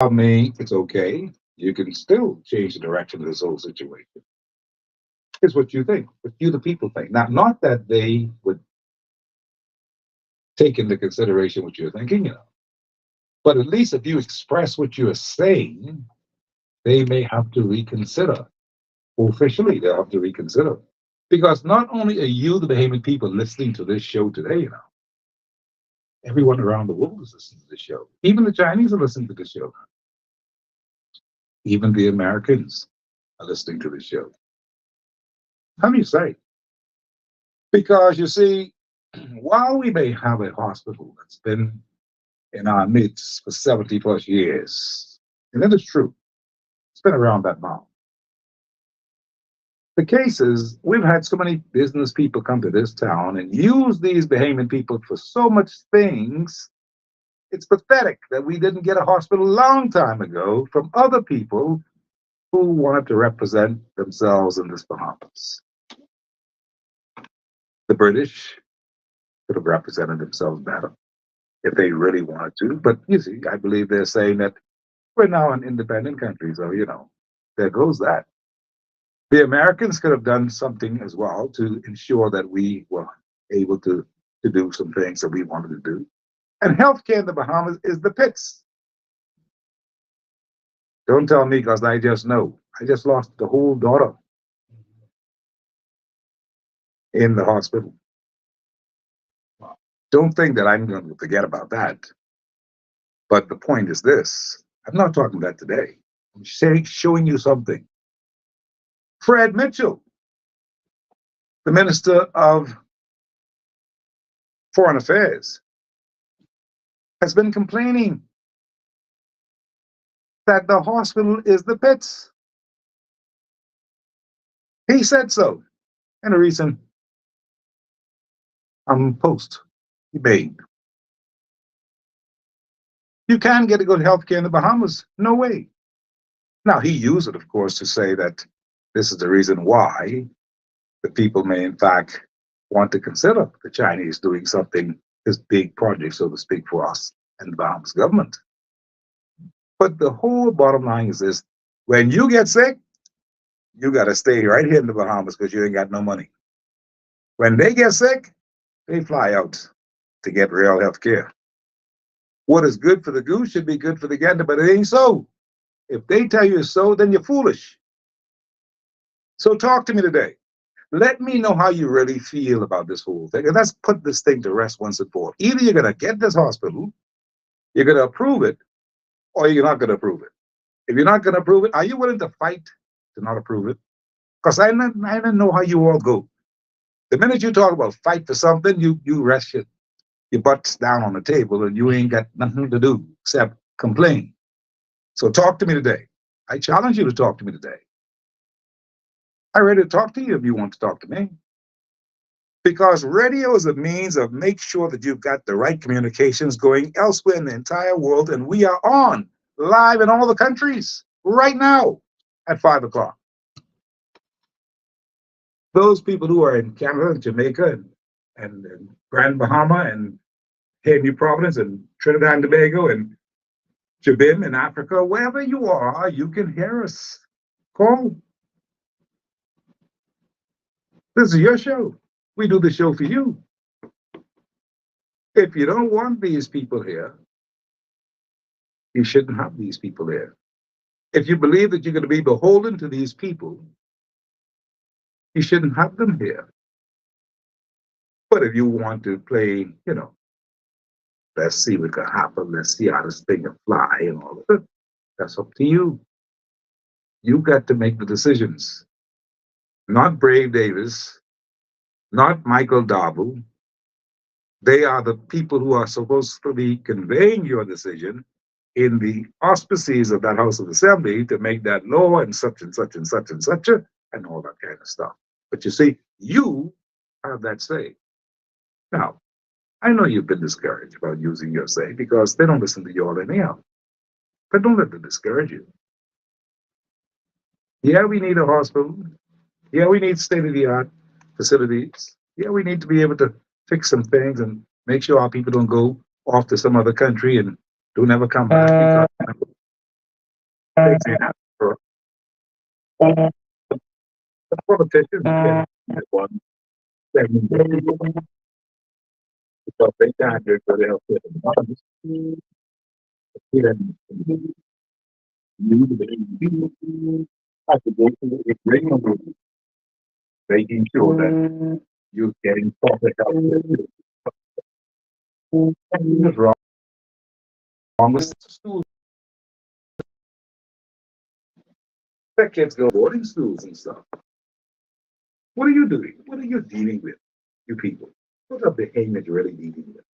I mean, it's okay. You can still change the direction of this whole situation. It's what you think, what you, the people, think. Not that they would take into consideration what you're thinking, but at least if you express what you're saying, they may have to reconsider. Officially, they'll have to reconsider. Because not only are you, the Bahamian people, listening to this show today, everyone around the world is listening to this show. Even the Chinese are listening to this show. Even the Americans are listening to this show. How do you say? Because you see, while we may have a hospital that's been in our midst for 70 plus years, and that is true, it's been around that long. The case is, we've had so many business people come to this town and use these Bahamian people for so much things. It's pathetic that we didn't get a hospital a long time ago from other people who wanted to represent themselves in this Bahamas. The British could have represented themselves better if they really wanted to. But you see, I believe they're saying that we're now an independent country, so there goes that. The Americans could have done something as well to ensure that we were able to do some things that we wanted to do. And healthcare in the Bahamas is the pits. Don't tell me, because I just know. I just lost the whole daughter in the hospital. Don't think that I'm going to forget about that. But the point is this. I'm not talking about that today. I'm showing you something. Fred Mitchell, the Minister of Foreign Affairs, has been complaining that the hospital is the pits. He said so in a recent post he made. You can get a good health care in the Bahamas. No way. Now, he used it, of course, to say that this is the reason why the people may, in fact, want to consider the Chinese doing something, this big project, so to speak, for us and the Bahamas government. But the whole bottom line is this. When you get sick, you got to stay right here in the Bahamas because you ain't got no money. When they get sick, they fly out to get real health care. What is good for the goose should be good for the gander, but it ain't so. If they tell you it's so, then you're foolish. So talk to me today. Let me know how you really feel about this whole thing. And let's put this thing to rest once and for all. Either you're going to get this hospital, you're going to approve it, or you're not going to approve it. If you're not going to approve it, are you willing to fight to not approve it? Because I don't know how you all go. The minute you talk about fight for something, you rest your butts down on the table and you ain't got nothing to do except complain. So talk to me today. I challenge you to talk to me today. I'm ready to talk to you if you want to talk to me. Because radio is a means of make sure that you've got the right communications going elsewhere in the entire world, and we are on live in all the countries right now at 5 o'clock. Those people who are in Canada and Jamaica and Grand Bahama and New Providence and Trinidad and Tobago and Jabim in Africa, wherever you are, you can hear us. Call. This is your show. We do the show for you. If you don't want these people here, you shouldn't have these people here. If you believe that you're going to be beholden to these people, you shouldn't have them here. But if you want to play, let's see what can happen, let's see how this thing can fly and all of it, that's up to you. You've got to make the decisions. Not Brave Davis, not Michael Darble. They are the people who are supposed to be conveying your decision in the auspices of that House of Assembly to make that law and such and such and such and such, and all that kind of stuff. But you see, you have that say. Now, I know you've been discouraged about using your say because they don't listen to you all anyhow. But don't let them discourage you. Yeah, we need a hospital. Yeah, we need state-of-the-art facilities. Yeah, we need to be able to fix some things and make sure our people don't go off to some other country and don't ever come back. They say that for the politicians can have one segment because they can't do good health care. He doesn't use it. Have to go through a training room, making sure that you're getting proper health care. Something is wrong with schools. The kids go to boarding schools and stuff. What are you doing? What are you dealing with, you people? What are behaviors you're really dealing with?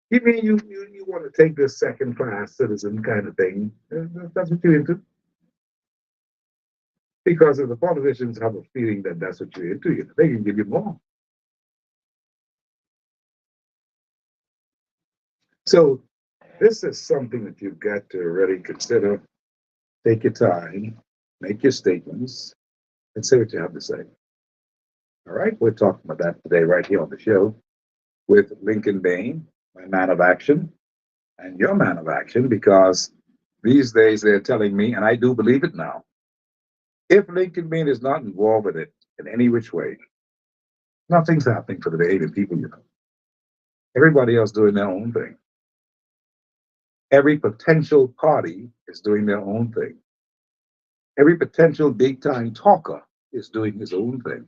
You mean you want to take this second class citizen kind of thing? That's what you're into. Because if the politicians have a feeling that that's what you're into, they can give you more. So this is something that you've got to really consider. Take your time, make your statements, and say what you have to say. All right, we're talking about that today right here on the show with Lincoln Bain, my man of action, and your man of action, because these days they're telling me, and I do believe it now, if Lincoln Bain is not involved in it in any which way, nothing's happening for the Bahamian people. Everybody else doing their own thing. Every potential party is doing their own thing. Every potential big time talker is doing his own thing.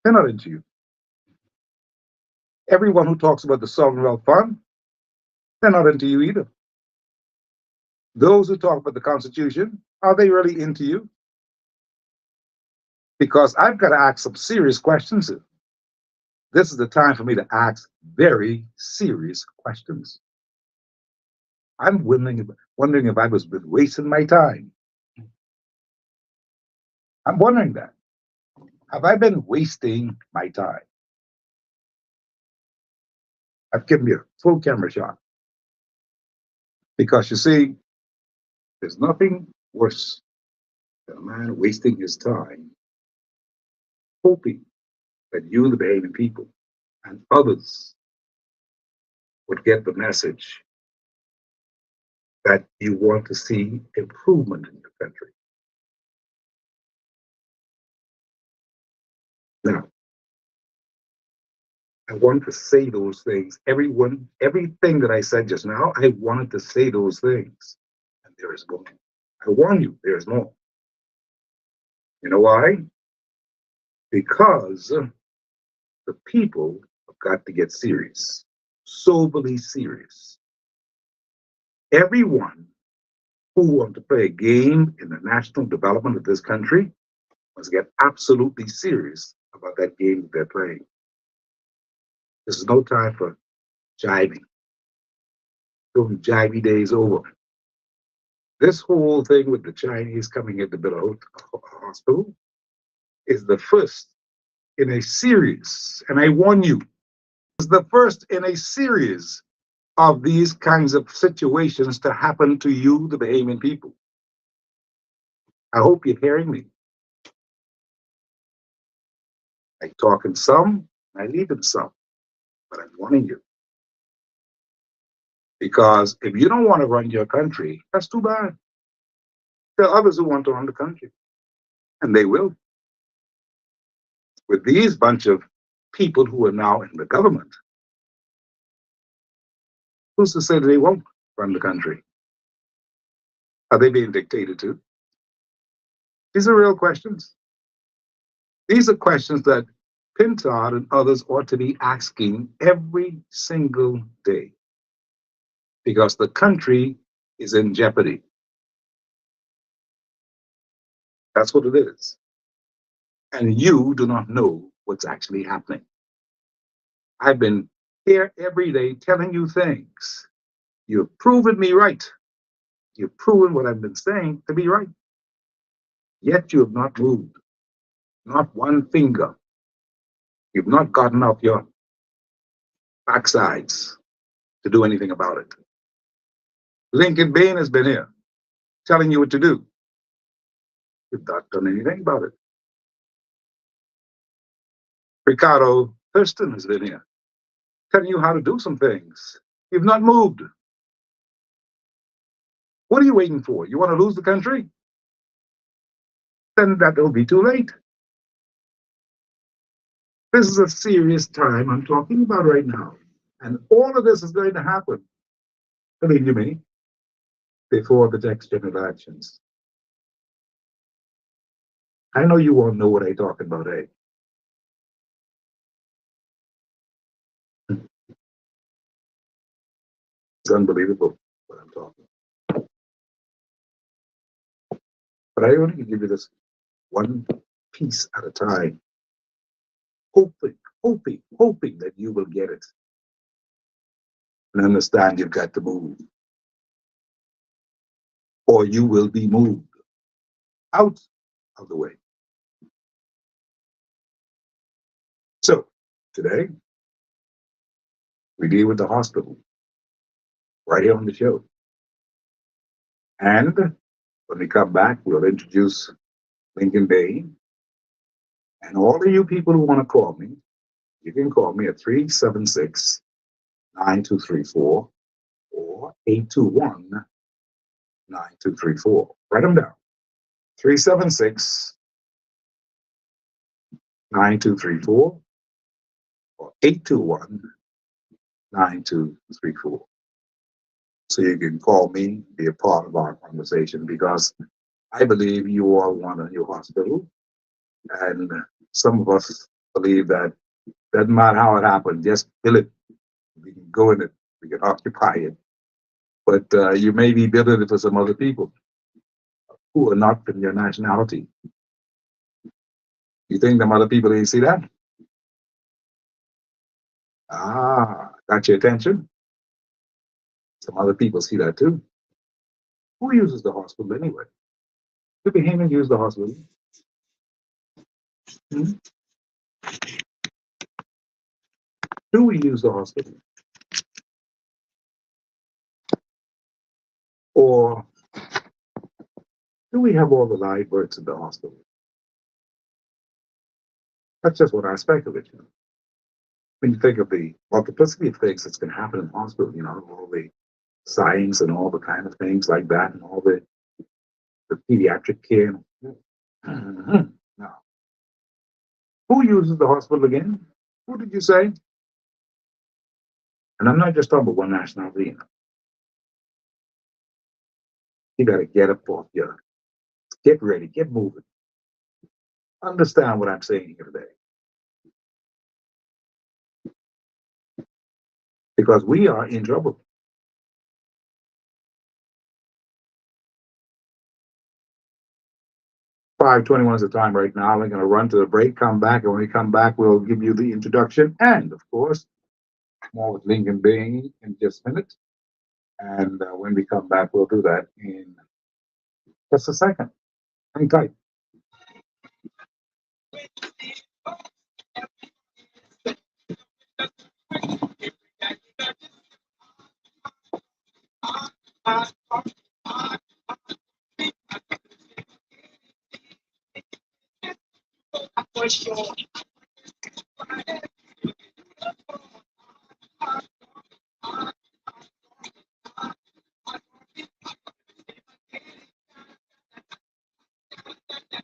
They're not into you. Everyone who talks about the sovereign wealth fund, they're not into you either. Those who talk about the Constitution, are they really into you? Because I've got to ask some serious questions. This is the time for me to ask very serious questions. I'm wondering if I was wasting my time. I'm wondering that. Have I been wasting my time? I've given you a full camera shot. Because you see, there's nothing worse than a man wasting his time hoping that you, the Bahamian people, and others would get the message that you want to see improvement in your country. Now, I want to say those things. Everything that I said just now, I wanted to say those things. And there is more. I warn you, there is more. You know why? Because the people have got to get serious, soberly serious. Everyone who wants to play a game in the national development of this country must get absolutely serious about that game that they're playing. This is no time for jiving. Those jivey days over. This whole thing with the Chinese coming into the hospital is the first in a series, and I warn you, is the first in a series of these kinds of situations to happen to you, the Bahamian people. I hope you're hearing me. I talk in some, I leave in some, but I'm warning you. Because if you don't want to run your country, that's too bad. There are others who want to run the country, and they will. With these bunch of people who are now in the government, who's to say that they won't run the country? Are they being dictated to? These are real questions. These are questions that Pintard and others ought to be asking every single day because the country is in jeopardy. That's what it is. And you do not know what's actually happening. I've been here every day telling you things. You've proven me right. You've proven what I've been saying to be right. Yet you have not moved, not one finger. You've not gotten off your backsides to do anything about it. Lincoln Bain has been here telling you what to do. You've not done anything about it. Ricardo Thurston has been here telling you how to do some things. You've not moved. What are you waiting for? You want to lose the country? Then that will be too late. This is a serious time I'm talking about right now. And all of this is going to happen, believe you me, before the next general elections. I know you all know what I'm talking about, eh? It's unbelievable what I'm talking about. But I only can give you this one piece at a time, hoping that you will get it and understand you've got to move, or you will be moved out of the way. So today we deal with the hospital right here on the show. And when we come back, we'll introduce Lincoln Bay. And all of you people who want to call me, you can call me at 376-9234 or 821-9234. Write them down. 376-9234 or 821-9234. So you can call me, be a part of our conversation, because I believe you all want a new hospital. And some of us believe that doesn't matter how it happened, just build it. We can go in it, we can occupy it. But you may be building it for some other people who are not from your nationality. You think them other people didn't see that? Ah, got your attention? Some other people see that too. Who uses the hospital anyway? Do Bahamians use the hospital? Hmm? Do we use the hospital? Or do we have all the live births in the hospital? That's just what I speculate. When you think of the multiplicity of things that's going to happen in the hospital, all the science and all the kind of things like that, and all the pediatric care. Mhm. Now, who uses the hospital again? Who did you say? And I'm not just talking about one nationality. You got to get up off your, get ready, get moving. Understand what I'm saying here today. Because we are in trouble. 5:21 is the time right now. We're going to run to the break, come back, and when we come back, we'll give you the introduction and, of course, more with Lincoln Bay in just a minute. And when we come back, we'll do that in just a second. Hang tight.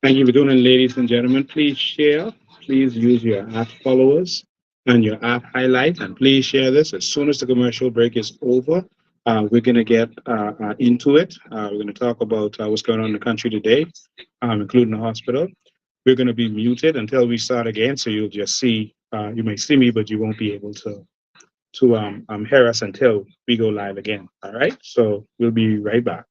Thank you for doing it, ladies and gentlemen. Please share. Please use your app followers and your app highlight, and please share this as soon as the commercial break is over. We're going to get into it. We're going to talk about what's going on in the country today, including the hospital. We're going to be muted until we start again, so you'll just see. You may see me, but you won't be able to hear us until we go live again. All right. So we'll be right back.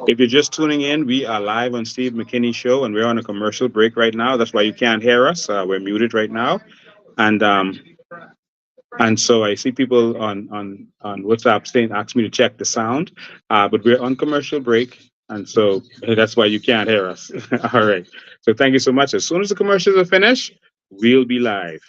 If you're just tuning in, we are live on Steve McKinney Show, and we're on a commercial break right now. That's why you can't hear us. We're muted right now, and so I see people on WhatsApp saying, "Ask me to check the sound," but we're on commercial break, and so that's why you can't hear us. All right. So thank you so much. As soon as the commercials are finished, we'll be live.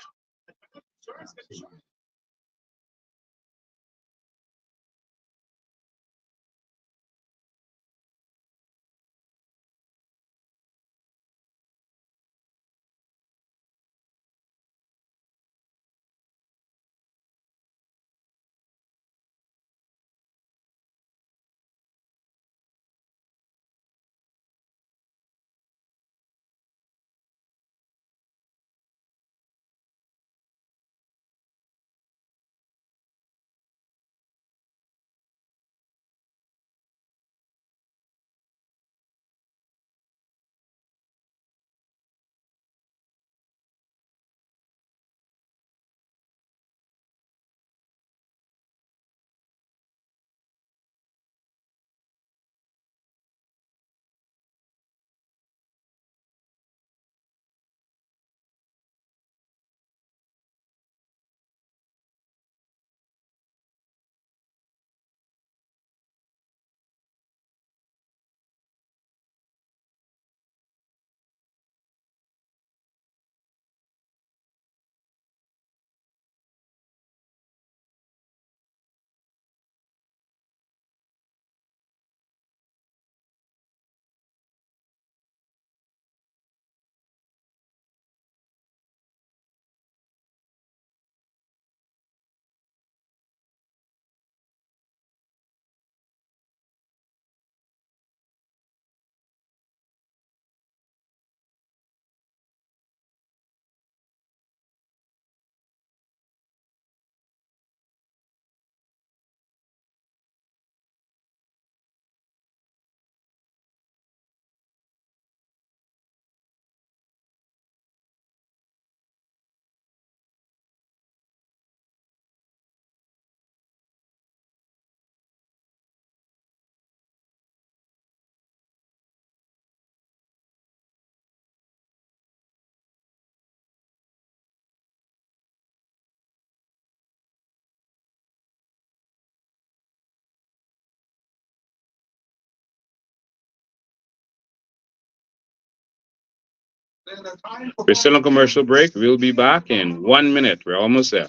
We're still on commercial break. We'll be back in 1 minute. We're almost there.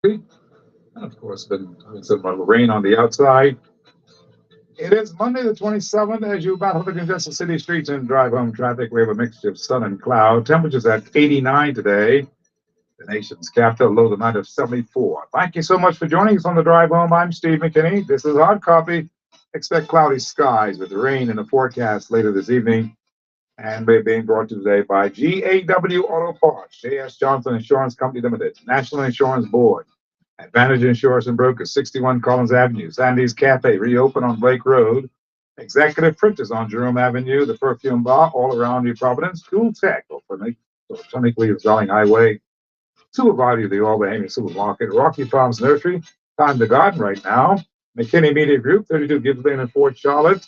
And of course, been having some rain on the outside. It is Monday the 27th as you battle the congested city streets and drive home traffic. We have a mixture of sun and cloud. Temperatures at 89 today. The nation's capital, low tonight of 74. Thank you so much for joining us on the drive home. I'm Steve McKinney. This is Hard Copy. Expect cloudy skies with rain in the forecast later this evening. And we're being brought to you today by GAW Auto Parts, J.S. Johnson Insurance Company Limited, National Insurance Board, Advantage Insurance and Brokers, 61 Collins Avenue, Sandy's Cafe, reopened on Blake Road, Executive Printers on Jerome Avenue, the Perfume Bar, all around New Providence, Cool Tech, electronically reselling highway, Supervisor of the Albany Supermarket, Rocky Farms Nursery, Time to Garden right now, McKinney Media Group, 32 Gibbs Lane in Fort Charlotte,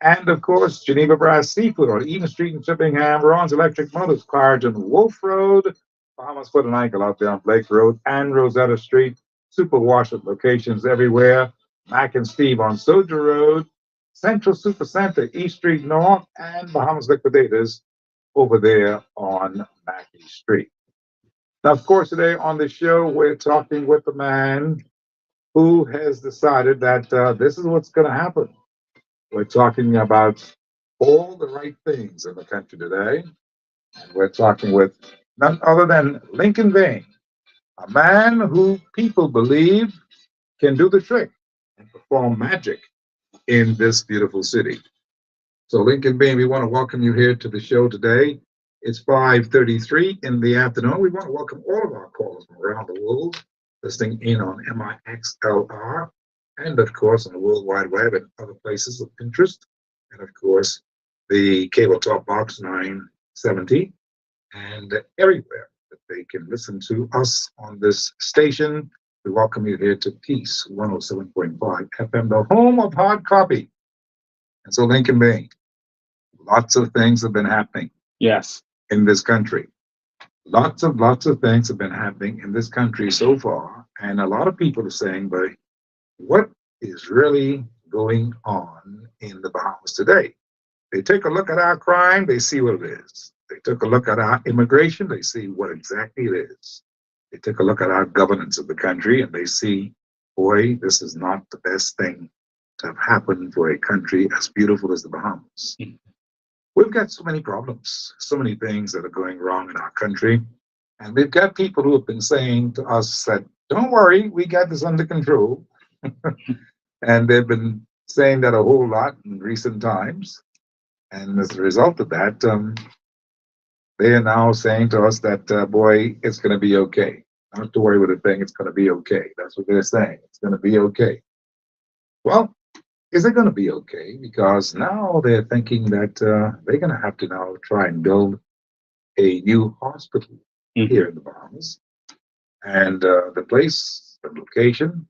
and of course, Geneva Brass Seafood on Eden Street in Chippingham, Ron's Electric Motors, Clarendon Wolf Road, Bahamas Foot and Ankle out there on Blake Road and Rosetta Street, Super Wash at locations everywhere, Mac and Steve on Soldier Road, Central Super Center, East Street North, and Bahamas Liquidators over there on Mackey Street. Now, of course, today on the show, we're talking with the man who has decided that this is what's going to happen. We're talking about all the right things in the country today. And we're talking with none other than Lincoln Vane, A man who people believe can do the trick and perform magic in this beautiful city. So, Lincoln Bain, we want to welcome you here to the show today. It's 5:33 in the afternoon. We want to welcome all of our callers from around the world listening in on MIXLR and, of course, on the World Wide Web and other places of interest. And, of course, the Cable Talk Box 970 and everywhere that they can listen to us on this station. We welcome you here to Peace 107.5 FM, the home of hard copy. And so, Lincoln Bain, lots of things have been happening Yes. in this country. Lots of things have been happening in this country so far. And a lot of people are saying, but what is really going on in the Bahamas today? They take a look at our crime, they see what it is. They took a look at our immigration, they see what exactly it is. They took a look at our governance of the country and they see, boy, this is not the best thing to have happened for a country as beautiful as the Bahamas. We've got so many problems, so many things that are going wrong in our country. And we've got people who have been saying to us that, don't worry, we got this under control. And they've been saying that a whole lot in recent times. And as a result of that, they are now saying to us that, boy, it's going to be okay. Not to worry with a thing, it's going to be okay. That's what they're saying. It's going to be okay. Well, is it going to be okay? Because now they're thinking that they're going to have to now try and build a new hospital here in the Bahamas. And the place, the location,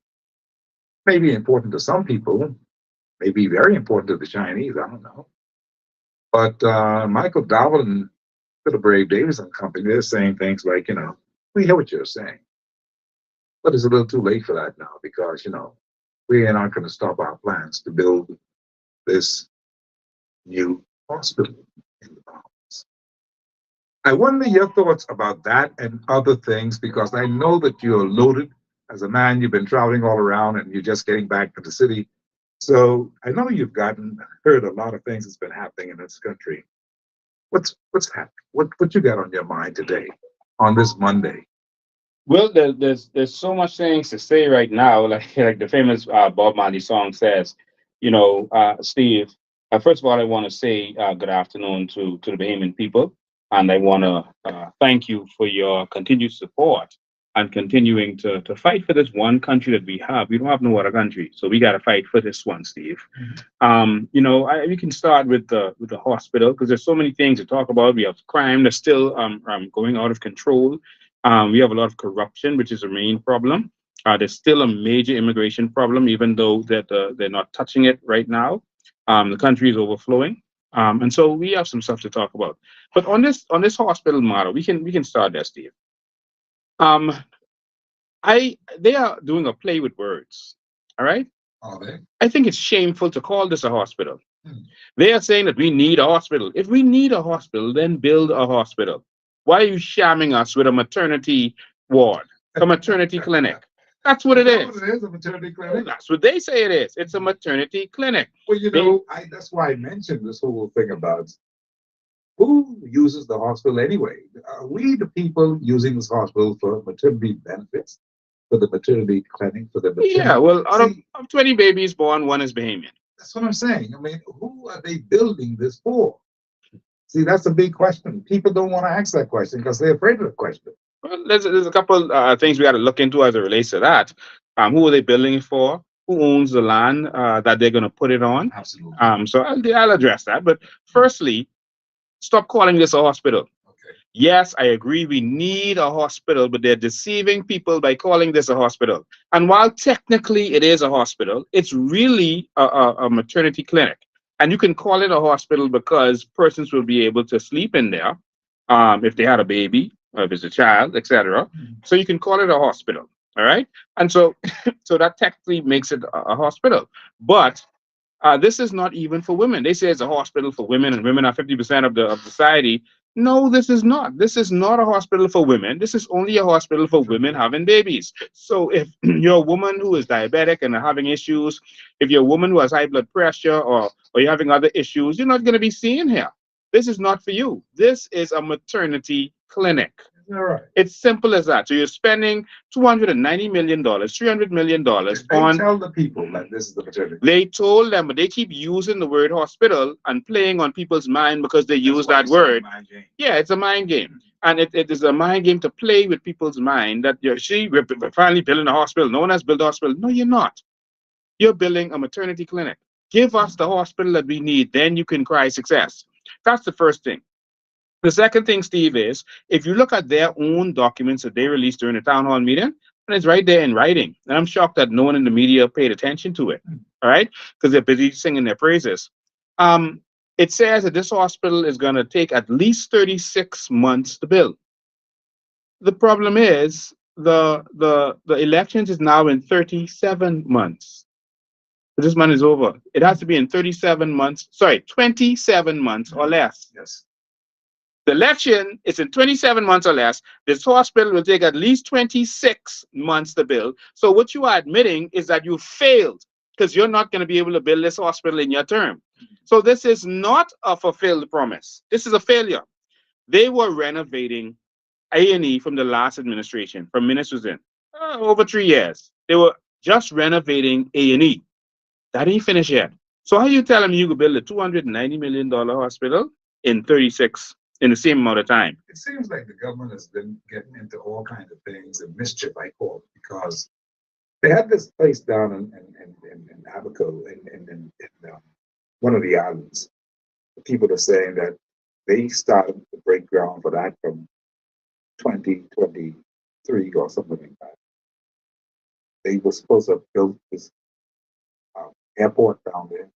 may be important to some people, may be very important to the Chinese, I don't know. But Michael Dowell and Philip Brave Davis and company, they're saying things like, we hear what you're saying. But it's a little too late for that now because, we are not going to stop our plans to build this new hospital in the Bahamas. I wonder your thoughts about that and other things because I know that you're loaded as a man. You've been traveling all around and you're just getting back to the city. So I know you've heard a lot of things that's been happening in this country. What's happening? What you got on your mind today on this Monday? Well, there's so much things to say right now. Like the famous Bob Marley song says, Steve. First of all, I want to say good afternoon to the Bahamian people, and I want to thank you for your continued support and continuing to fight for this one country that we have. We don't have no other country, so we got to fight for this one, Steve. We can start with the hospital because there's so many things to talk about. We have crime that's still going out of control. We have a lot of corruption, which is a main problem. There's still a major immigration problem, even though they're not touching it right now. The country is overflowing, and so we have some stuff to talk about. But on this hospital model, we can start there, Steve. They are doing a play with words. All right. Are they? I think it's shameful to call this a hospital. Hmm. They are saying that we need a hospital. If we need a hospital, then build a hospital. Why are you shamming us with a maternity ward, a maternity clinic? That's what it Is that is. what it is, a maternity clinic? That's what they say it is. It's a maternity clinic. Well, that's why I mentioned this whole thing about who uses the hospital anyway. Are we the people using this hospital for maternity benefits, for the maternity clinic, for the maternity? Yeah, well, out of 20 babies born, one is Bahamian. That's what I'm saying. I mean, who are they building this for? See, that's a big question. People don't want to ask that question because they're afraid of the question. Well, there's a couple things we got to look into as it relates to that. Who are they building it for? Who owns the land that they're going to put it on? Absolutely. So I'll address that. But firstly, stop calling this a hospital. Okay. Yes, I agree we need a hospital, but they're deceiving people by calling this a hospital. And while technically it is a hospital, it's really a maternity clinic. And you can call it a hospital because persons will be able to sleep in there if they had a baby, or if it's a child, etc. Mhm. So you can call it a hospital. All right. And so that technically makes it a hospital. But this is not even for women. They say it's a hospital for women and women are 50% of society. No, this is not. This is not a hospital for women. This is only a hospital for women having babies. So if you're a woman who is diabetic and having issues, if you're a woman who has high blood pressure or you're having other issues, you're not going to be seen here. This is not for you. This is a maternity clinic. All right. It's simple as that. So you're spending $290 million, $300 million They on. tell the people that this is the maternity. They told them, but they keep using the word hospital and playing on people's mind because they use that word. Yeah, it's a mind game. And it is a mind game to play with people's mind that we're finally building a hospital. No one has built a hospital. No, you're not. You're building a maternity clinic. Give us the hospital that we need, then you can cry success. That's the first thing. The second thing, Steve, is if you look at their own documents that they released during the town hall meeting, and it's right there in writing. And I'm shocked that no one in the media paid attention to it. All right, because they're busy singing their praises. It says that this hospital is going to take at least 36 months to build. The problem is the elections is now in 37 months. This month is over. It has to be in 37 months. Sorry, 27 months or less. Yes. The election is in 27 months or less. This hospital will take at least 26 months to build. So what you are admitting is that you failed because you're not going to be able to build this hospital in your term. So this is not a fulfilled promise. This is a failure. They were renovating A&E from the last administration, from ministers in, over 3 years. They were just renovating A&E. That ain't finished yet. So how you telling me you could build a $290 million hospital in the same amount of time? It seems like the government has been getting into all kinds of things and mischief, I call it, because they had this place down in Abaco, in one of the islands. The people are saying that they started to break ground for that from 2023 or something like that. They were supposed to have built this airport down there,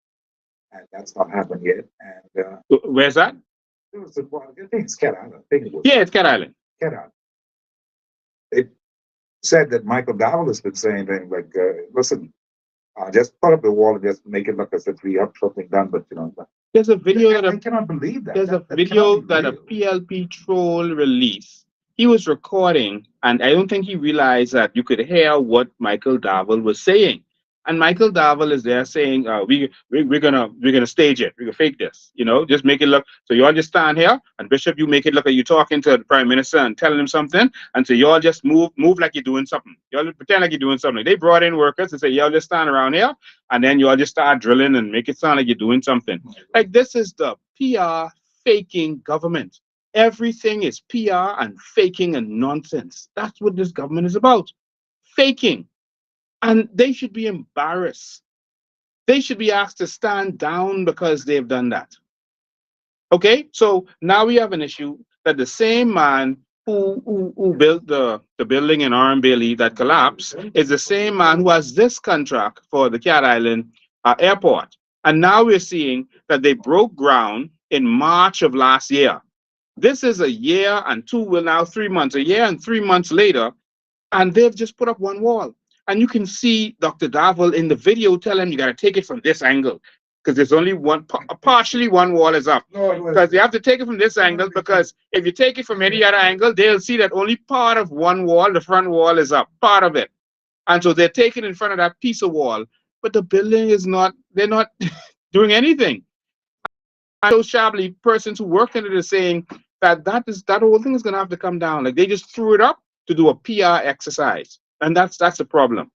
and that's not happened yet. And where's that? It was I think it's Cat Island. I think it was. Yeah, it's Cat Island. Cat Island. It said that Michael Dowell has been saying things like, "Listen, just put up the wall and just make it look as if we have something done." But there's a video I cannot believe that. There's a video that a PLP troll released. He was recording, and I don't think he realized that you could hear what Michael Dowell was saying. And Michael Dowell is there saying, we're gonna stage it. We're gonna fake this, just make it look. So you all just stand here, and Bishop, you make it look like you're talking to the Prime Minister and telling him something. And so you all just move like you're doing something. You all pretend like you're doing something. They brought in workers and say, y'all just stand around here, and then you all just start drilling and make it sound like you're doing something. Like this is the PR faking government. Everything is PR and faking and nonsense. That's what this government is about. Faking. And they should be embarrassed. They should be asked to stand down because they've done that. Okay, so now we have an issue that the same man who built the building in Oran Bailey that collapsed is the same man who has this contract for the Cat Island airport. And now we're seeing that they broke ground in March of last year. This is a year and 3 months, a year and 3 months later, and they've just put up one wall. And you can see Dr. Dowell in the video tell him you got to take it from this angle because there's only partially one wall is up. Because you have to take it from this angle because if you take it from any other angle, they'll see that only part of one wall, the front wall is up, part of it. And so they're taking in front of that piece of wall. But the building is not, they're not doing anything. And those shabbily persons who work in it are saying that whole thing is going to have to come down. Like they just threw it up to do a PR exercise. And that's the problem.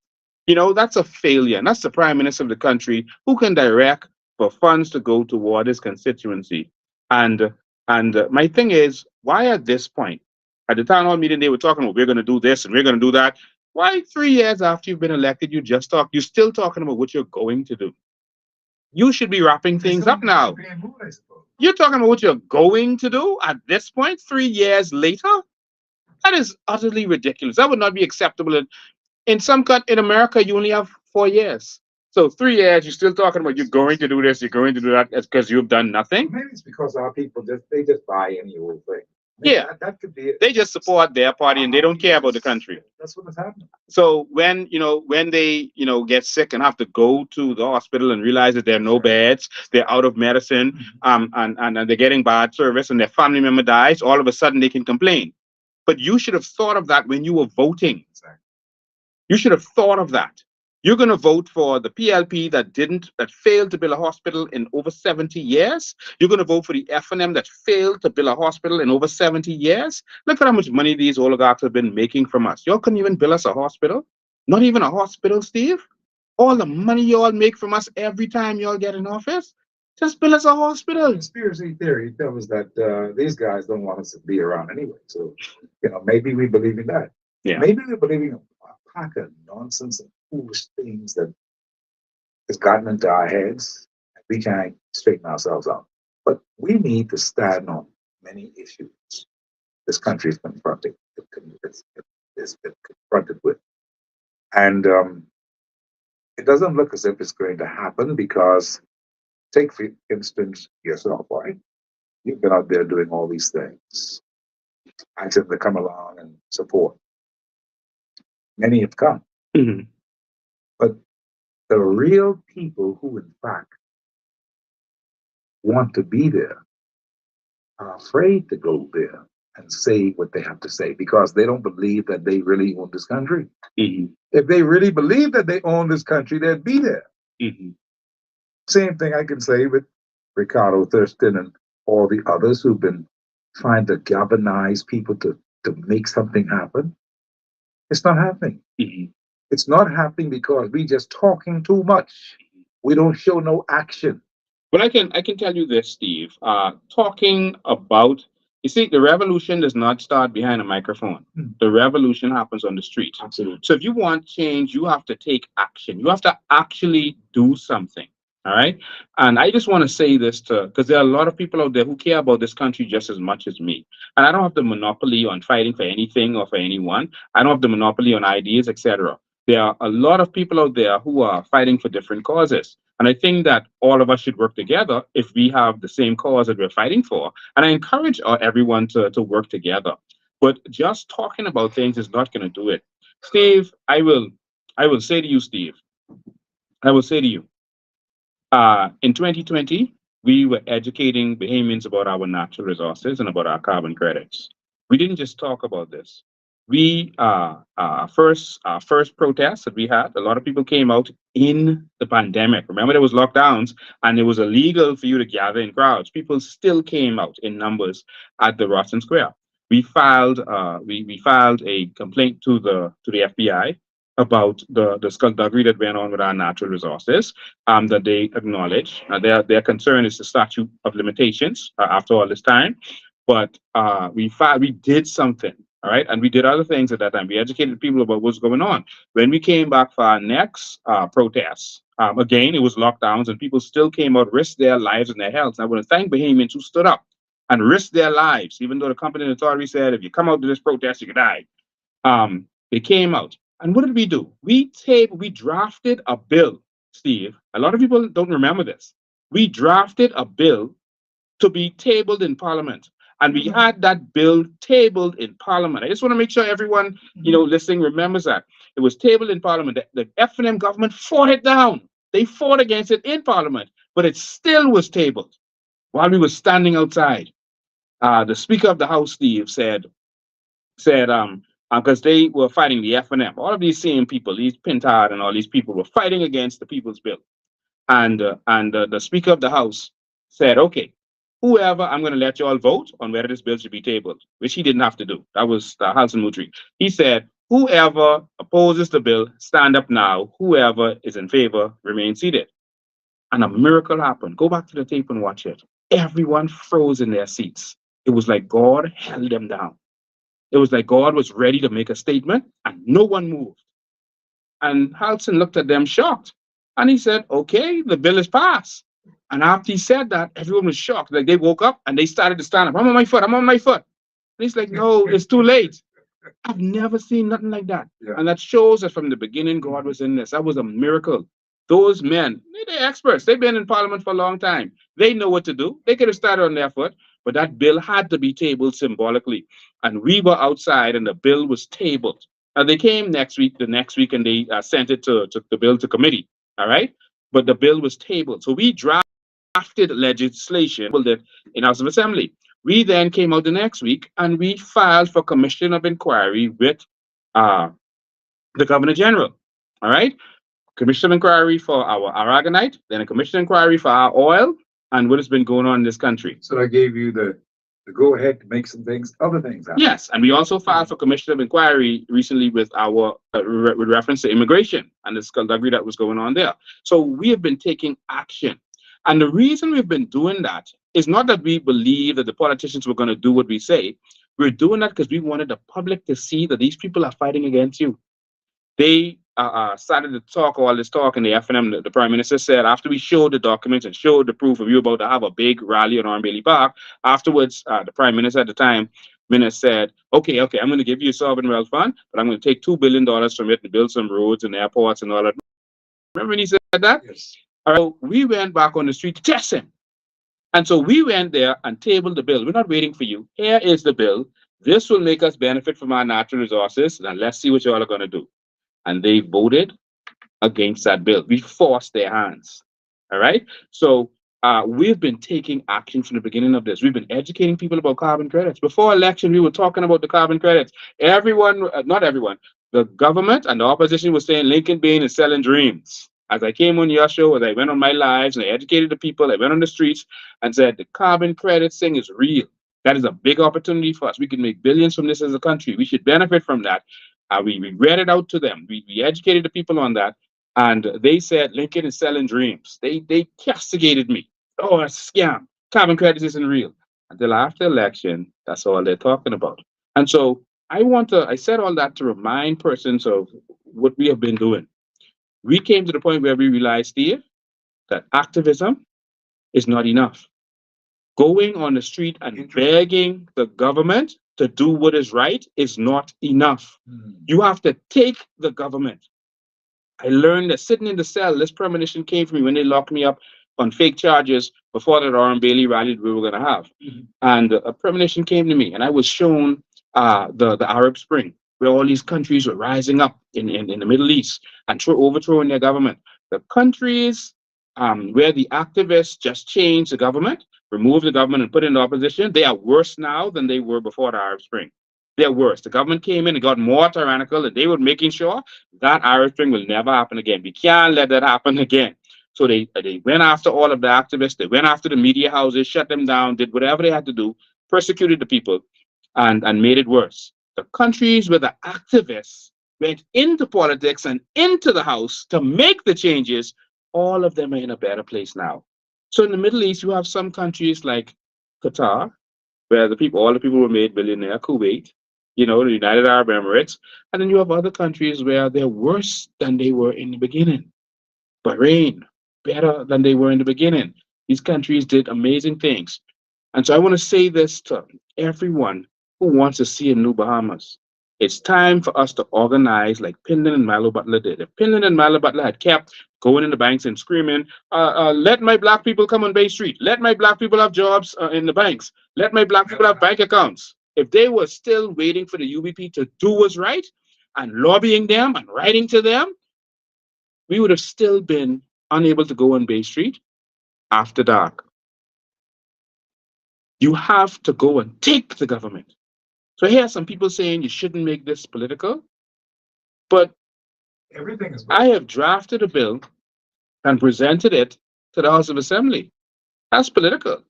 That's a failure. And that's the Prime Minister of the country who can direct for funds to go toward his constituency. And my thing is, why at this point, at the town hall meeting, they were talking about we're going to do this and we're going to do that. Why 3 years after you've been elected, you're still talking about what you're going to do? You should be wrapping things up now. You're talking about what you're going to do at this point, 3 years later? That is utterly ridiculous. That would not be acceptable. In America, you only have 4 years. So 3 years, you're still talking about you're going to do this, you're going to do that. It's because you've done nothing. Maybe it's because our people they just buy any old thing. Yeah, that could be it. They just support their party and they don't care about the country. That's what is happening. So when they get sick and have to go to the hospital and realize that there are no beds, they're out of medicine, and they're getting bad service, and their family member dies, all of a sudden they can complain. But you should have thought of that when you were voting. You should have thought of that. You're going to vote for the PLP that failed to build a hospital in over 70 years. You're going to vote for the F&M that failed to build a hospital in over 70 years. Look at how much money these oligarchs have been making from us. Y'all couldn't even build us a hospital. Not even a hospital, Steve. All the money y'all make from us every time y'all get in office. Just build us a hospital. Conspiracy theory tells us that these guys don't want us to be around anyway. So, maybe we believe in that. Yeah. Maybe we believe in a pack of nonsense and foolish things that has gotten into our heads. And we can't straighten ourselves out. But we need to stand on many issues this country is confronting. It's been confronted with. And it doesn't look as if it's going to happen because, take for instance yourself, right? You've been out there doing all these things. I tend to come along and support. Many have come. Mhm. But the real people who, in fact, want to be there are afraid to go there and say what they have to say because they don't believe that they really own this country. Mhm. If they really believe that they own this country, they'd be there. Mhm. Same thing I can say with Ricardo Thurston and all the others who've been trying to galvanize people to make something happen. It's not happening. Mhm. It's not happening because we just talking too much. We don't show no action. But I can tell you this, Steve. Talking about, you see, the revolution does not start behind a microphone. The revolution happens on the street. Absolutely. So if you want change, you have to take action. You have to actually do something. All right. And I just want to say this because there are a lot of people out there who care about this country just as much as me. And I don't have the monopoly on fighting for anything or for anyone. I don't have the monopoly on ideas, etc. There are a lot of people out there who are fighting for different causes. And I think that all of us should work together if we have the same cause that we're fighting for. And I encourage everyone to work together. But just talking about things is not going to do it. Steve, I will say to you, Steve, I will say to you, in 2020, we were educating Bahamians about our natural resources and about our carbon credits. We didn't just talk about this. We first protest that we had, a lot of people came out in the pandemic. Remember, there was lockdowns and it was illegal for you to gather in crowds. People still came out in numbers at the Russian Square. We filed a complaint to the FBI about the skullduggery that went on with our natural resources, that they acknowledge. Their concern is the statute of limitations after all this time. But we did something, all right? And we did other things at that time. We educated people about what's going on. When we came back for our next protests, again, it was lockdowns and people still came out, risked their lives and their health. And I want to thank Bahamians who stood up and risked their lives, even though the competent authority said, if you come out to this protest, you could die. They came out. And what did we do? We drafted a bill, Steve. A lot of people don't remember this. We drafted a bill to be tabled in Parliament. And we had that bill tabled in Parliament. I just want to make sure everyone, listening remembers that. It was tabled in Parliament. The F&M government fought it down. They fought against it in Parliament, but it still was tabled while we were standing outside. The Speaker of the House, Steve, said because they were fighting the F&M. All of these same people, these Pintard and all these people were fighting against the People's Bill. And the Speaker of the House said, okay, whoever, I'm going to let you all vote on whether this bill should be tabled, which he didn't have to do. That was Halson Mutri. He said, whoever opposes the bill, stand up now. Whoever is in favor, remain seated. And a miracle happened. Go back to the tape and watch it. Everyone froze in their seats. It was like God held them down. It was like God was ready to make a statement and no one moved. And Halson looked at them shocked. And he said, okay, the bill is passed. And after he said that, everyone was shocked. Like they woke up and they started to stand up. I'm on my foot. I'm on my foot. And he's like, no, it's too late. I've never seen nothing like that. Yeah. And that shows that from the beginning, God was in this. That was a miracle. Those men, they're experts. They've been in Parliament for a long time. They know what to do. They could have started on their foot, but that bill had to be tabled symbolically. And we were outside and the bill was tabled. And they came the next week, and they sent it to the bill to committee. All right. But the bill was tabled. So we drafted legislation in House of Assembly. We then came out the next week and we filed for commission of inquiry with the Governor General. All right. commission of inquiry for our aragonite, then a commission of inquiry for our oil, and what has been going on in this country. So I gave you the go ahead to make some things, other things happen. Yes, and we also filed for commission of inquiry recently with our with reference to immigration and the skullduggery that was going on there. So we have been taking action, and the reason we've been doing that is not that we believe that the politicians were going to do what we say. We're doing that because we wanted the public to see that these people are fighting against you. They started to talk all this talk in the FNM. The Prime Minister said after we showed the documents and showed the proof of you about to have a big rally on Orange Bailey Park, afterwards, the Prime Minister at the time, Minister said, okay, I'm going to give you a sovereign wealth fund, but I'm going to take $2 billion from it to build some roads and airports and all that. Remember when he said that? Yes. All right, we went back on the street to test him. And so we went there and tabled the bill. We're not waiting for you. Here is the bill. This will make us benefit from our natural resources, and let's see what you all are going to do. And they voted against that bill. We forced their hands. All right. So we've been taking action from the beginning of this. We've been educating people about carbon credits. Before election, we were talking about the carbon credits. Everyone, not everyone, the government and the opposition was saying Lincoln Bain is selling dreams. As I came on your show, as I went on my lives and I educated the people, I went on the streets and said the carbon credits thing is real. That is a big opportunity for us. We can make billions from this as a country. We should benefit from that. We read it out to them. We educated the people on that. And they said Lincoln is selling dreams. They castigated me. Oh, it's a scam. Carbon credits isn't real. Until after election, that's all they're talking about. And so I said all that to remind persons of what we have been doing. We came to the point where we realized, Steve, that activism is not enough. Going on the street and begging the government to do what is right is not enough. You have to take the government. I learned that sitting in the cell, this premonition came for me when they locked me up on fake charges before that Orange Bailey rally we were going to have. And a premonition came to me, and I was shown the Arab Spring, where all these countries were rising up in the Middle East and overthrowing their government. The countries where the activists just changed the government, removed the government and put in the opposition, they are worse now than they were before the Arab Spring. They're worse. The government came in and got more tyrannical, and they were making sure that Arab Spring will never happen again. We can't let that happen again. So they went after all of the activists. They went after the media houses, shut them down, did whatever they had to do, persecuted the people, and made it worse. The countries where the activists went into politics and into the house to make the changes, all of them are in a better place now. So in the Middle East, you have some countries like Qatar, where all the people were made billionaire, Kuwait, the United Arab Emirates, and then you have other countries where they're worse than they were in the beginning. Bahrain, better than they were in the beginning. These countries did amazing things. And so I want to say this to everyone who wants to see a new Bahamas. It's time for us to organize like Pindon and Milo Butler did. If Pindon and Milo Butler had kept going in the banks and screaming, let my black people come on Bay Street, let my black people have jobs in the banks, let my black people have bank accounts. If they were still waiting for the UBP to do what's right and lobbying them and writing to them, we would have still been unable to go on Bay Street after dark. You have to go and take the government. So here are some people saying you shouldn't make this political, but Everything is. I have drafted a bill and presented it to the House of Assembly. That's political.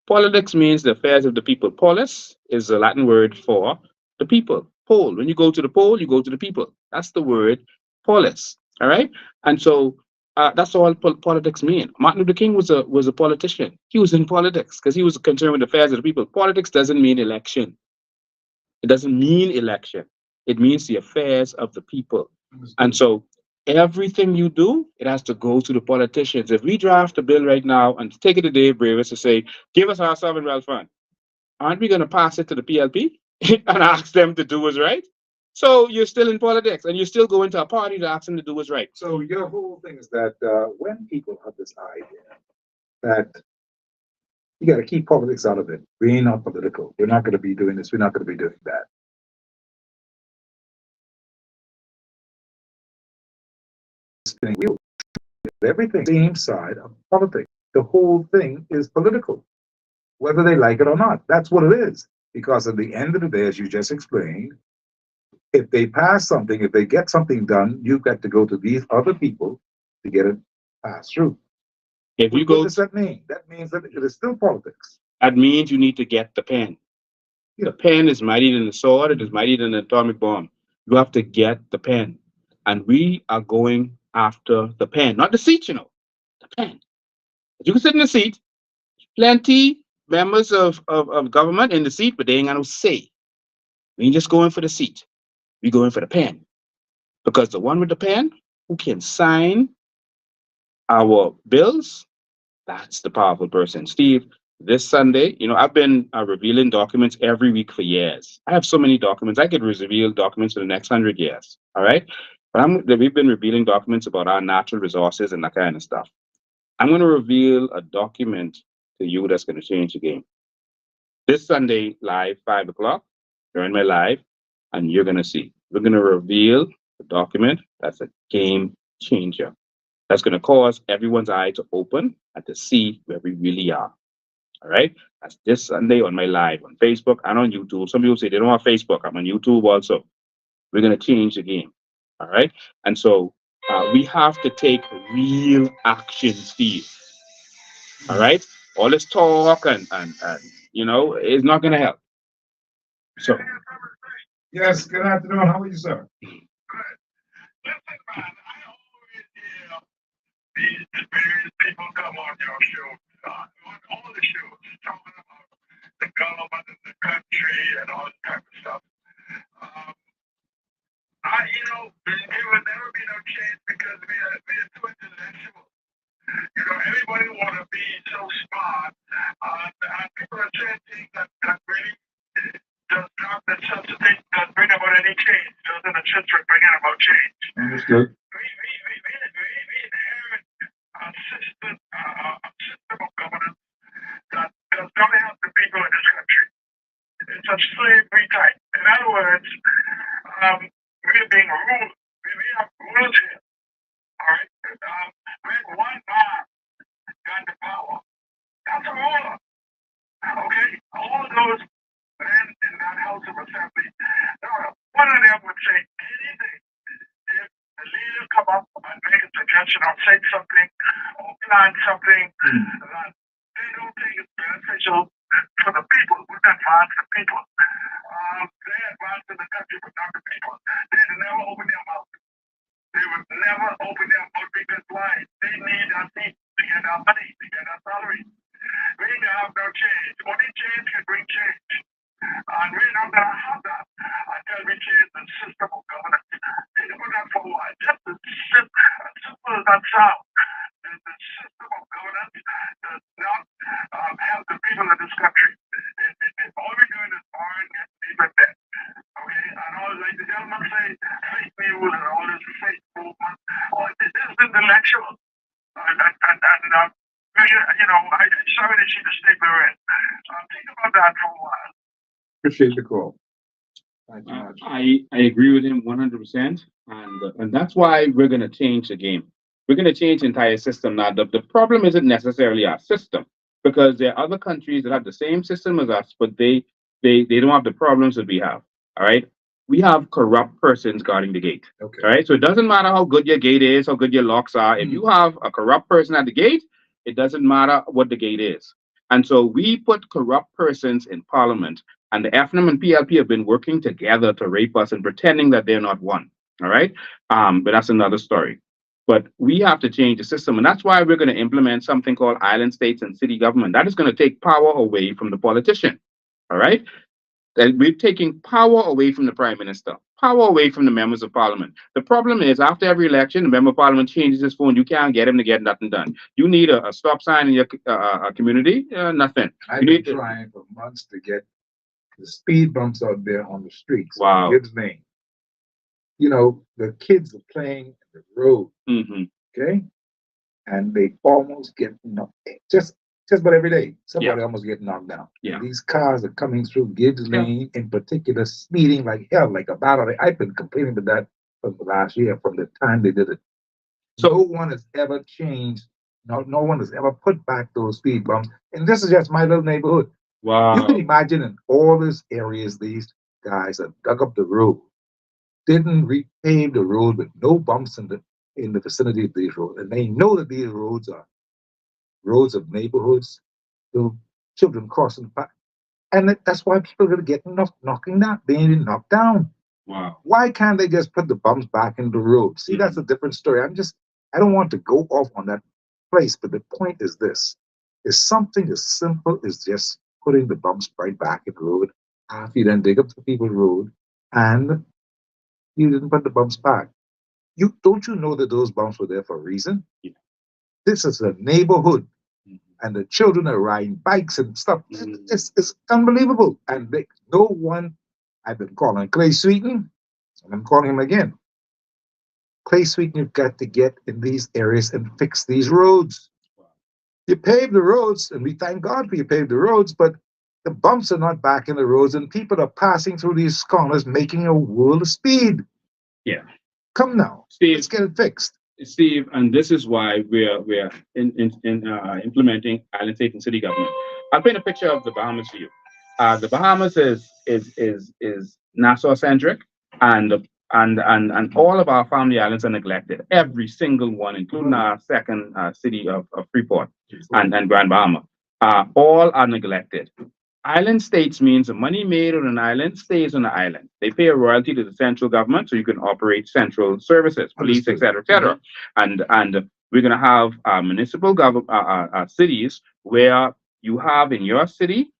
Politics means the affairs of the people. Polis is the Latin word for the people. Poll. When you go to the poll, you go to the people. That's the word polis. All right. And so that's all politics mean. Martin Luther King was a politician. He was in politics because he was concerned with the affairs of the people. Politics doesn't mean election. It doesn't mean election. It means the affairs of the people. And so everything you do, it has to go to the politicians. If we draft a bill right now and take it to Dave Bravis to say, give us our sovereign wealth fund, aren't we going to pass it to the PLP and ask them to do what's right? So you're still in politics and you're still going to a party to ask them to do what's right. So your whole thing is that when people have this idea that you got to keep politics out of it, we ain't not political. We're not going to be doing this. We're not going to be doing that. Everything, same side of politics. The whole thing is political, whether they like it or not. That's what it is. Because at the end of the day, as you just explained, if they pass something, if they get something done, you've got to go to these other people to get it passed through. If you What go, does that mean? That means that it is still politics. that means you need to get the pen. The pen is mightier than the sword. It is mightier than the atomic bomb. You have to get the pen. And we are going after the pen, not the seat, the pen. You can sit in the seat, plenty members of government in the seat, but they ain't got no say. We ain't just going for the seat. We going for the pen. Because the one with the pen who can sign our bills, that's the powerful person. Steve, this Sunday, I've been revealing documents every week for years. I have so many documents. I could reveal documents for the next 100 years. All right. But we've been revealing documents about our natural resources and that kind of stuff. I'm going to reveal a document to you that's going to change the game. This Sunday, live, 5 o'clock, join my live, and you're going to see. We're going to reveal a document that's a game changer. That's going to cause everyone's eye to open and to see where we really are. All right. That's this Sunday on my live on Facebook and on YouTube. Some people say they don't have Facebook. I'm on YouTube also. We're going to change the game. All right. And so we have to take real action, Steve. All right. All this talk and is not going to help. So, Yes, good afternoon. How are you, sir? These various people come on your show, on all the shows, talking about the government and the country and all that type of stuff. It would never be no change because we are too intellectual. Everybody want to be so smart, and people are saying things that really does not necessitate, does bring about any change, doesn't assist with bringing about change. Understood. We inherit a system of governance that does not help the people in this country. It's a slavery type. In other words, we're being ruled. We have rules here. All right. When one man got the power, that's a ruler. Okay. All those men in that House of Assembly, one of them would say anything if the leader come up and make a suggestion or say something or plan something that they don't think is beneficial for the people, would advance the people. They advance the country, but not the people. They'd never open their mouth. They would never open their mouth because why? They need our seat to get our money, to get our salary. We have no change. Only change can bring change. And we're not going to have that until we change the system of governance. Think about that for a while. Just as simple as that sounds. The system of governance does not help the people in this country. All we're doing is borrowing and deeper debt. Okay? And all, like the gentleman say, fake news and all this fake movement. This is intellectual. I'm sorry to see the state we're in. Think about that for a while. Appreciate the call. Thank you much. I agree with him 100%. And that's why we're going to change the game. We're going to change the entire system. Now, the problem isn't necessarily our system because there are other countries that have the same system as us, but they don't have the problems that we have. All right. We have corrupt persons guarding the gate. Okay. All right. So it doesn't matter how good your gate is, how good your locks are. If you have a corrupt person at the gate, it doesn't matter what the gate is. And so we put corrupt persons in parliament, and the FNM and PLP have been working together to rape us and pretending that they're not one. All right. But that's another story. But we have to change the system. And that's why we're going to implement something called island states and city government. That is going to take power away from the politician. All right. And we're taking power away from the prime minister, power away from the members of parliament. The problem is after every election, the member of parliament changes his phone. You can't get him to get nothing done. You need a stop sign in your community, nothing. I've been trying for months to get the speed bumps out there on the streets. Wow. Kids' name. The kids are playing in the road. Okay? And they almost get knocked. Just about every day, somebody almost get knocked down. Yeah. These cars are coming through Gibbs Lane, in particular, speeding like hell, like a battle. I've been complaining about that from the last year, from the time they did it. So no one has ever changed. No one has ever put back those speed bumps. And this is just my little neighborhood. Wow. You can imagine in all these areas, these guys have dug up the road didn't repave the road with no bumps in the vicinity of these roads. And they know that these roads are roads of neighborhoods, little children crossing the path. And that's why people are going to get knocking down, being knocked down. Wow. Why can't they just put the bumps back in the road? See, that's a different story. I don't want to go off on that place, but the point is this: is something as simple as just putting the bumps right back in the road after you then dig up the people's road and you didn't put the bumps back. You know that those bumps were there for a reason? Yeah. This is a neighborhood, and the children are riding bikes and stuff. It's unbelievable. And no one, I've been calling Clay Sweeten, and I'm calling him again. Clay Sweeten, you've got to get in these areas and fix these roads. You pave the roads, and we thank God for you paved the roads, but the bumps are not back in the roads, and people are passing through these corners making a world of speed. Yeah. Come now, Steve, let's get it fixed. Steve, and this is why we're implementing Island State and City government. I'll paint a picture of the Bahamas for you. The Bahamas is Nassau centric, and all of our family islands are neglected. Every single one, including our second city of Freeport and Grand Bahama, all are neglected. Island states means the money made on an island stays on the island. They pay a royalty to the central government so you can operate central services, police, etc., etc. And we're going to have municipal cities where you have in your city,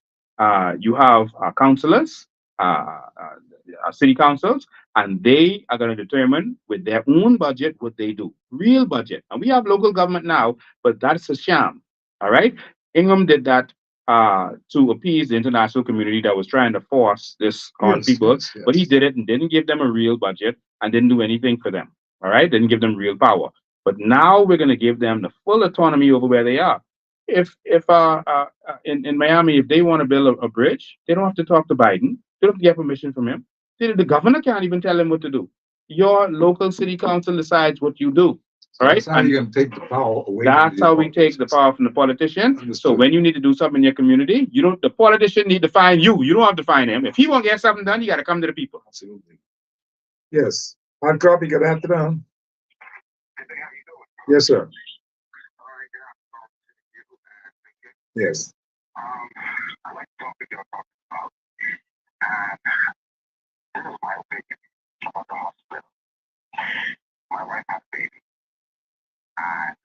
you have councillors, city councils, and they are going to determine with their own budget what they do, real budget. And we have local government now, but that's a sham. All right. Ingham did that to appease the international community that was trying to force this on people, but he did it and didn't give them a real budget and didn't do anything for them. All right, didn't give them real power. But now we're going to give them the full autonomy over where they are. If in Miami, if they want to build a bridge, they don't have to talk to Biden. They don't have to get permission from him. The governor can't even tell them what to do. Your local city council decides what you do. All right. That's how you're going to take the power away. That's how we take the power from the politician. Understood. So when you need to do something in your community, the politician need to find you. You don't have to find him. If he won't get something done, you got to come to the people. Absolutely. Yes. Hard copy, got to have to down. Yes, sir. Yes. I like the topic you're talking about. And this is my opinion about the hospital. My wife had a baby. And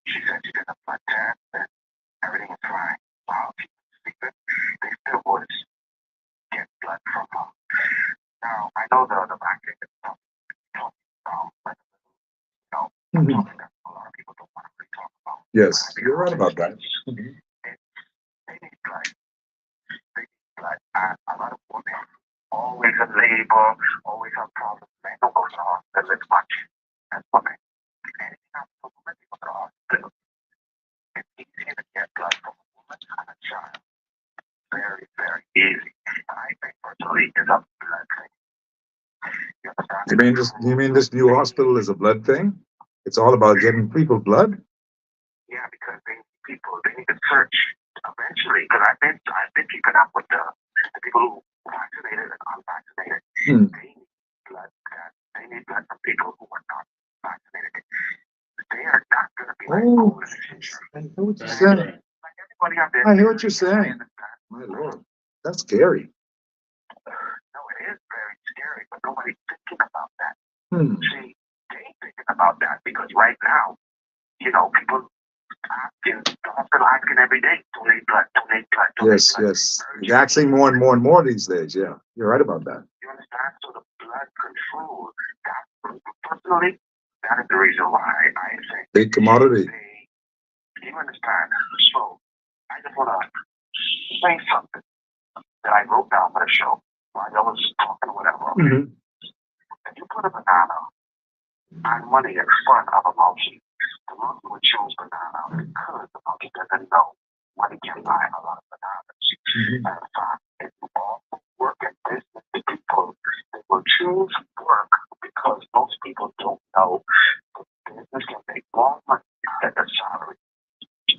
she said she did a blood test and everything is fine. While she was sleeping, they still would get blood from her. Now, I know the vaccine is talking about, but something that a lot of people don't want to really talk about. Yes, you're right about that. They need blood. They need blood. And a lot of women always in labor, always have problems. They don't go to the hospital as much as women. Anything happens to a woman, they go to the hospital. It's easier to get blood from a woman and a child. Very, very easy. And I think personally it's a blood thing. You understand? You mean this new hospital is a blood thing? It's all about getting people blood? Yeah, because they need to search eventually. Because I've been keeping up with the people who vaccinated and unvaccinated. They need blood. They need blood from people who are not vaccinated. They are not going to be like, I hear what you're saying. Like everybody out there. I hear what you're saying. My Lord, that's scary. No, it is very scary, but nobody's thinking about that. See, they ain't thinking about that because right now, people asking, the hospital asking every day, donate blood, donate blood, donate blood. Yes. You're asking more and more and more these days. Yeah, you're right about that. You understand? So the blood control, personally, that is the reason why I say big commodity. You understand? So I just want to say something that I wrote down for the show while I was talking or whatever. If you put a banana and money in front of a monkey, the monkey would choose banana because the monkey doesn't know money can buy a lot of bananas. And in fact, if you all work in business, people they will choose work because most people don't know the business can make more money than their salary.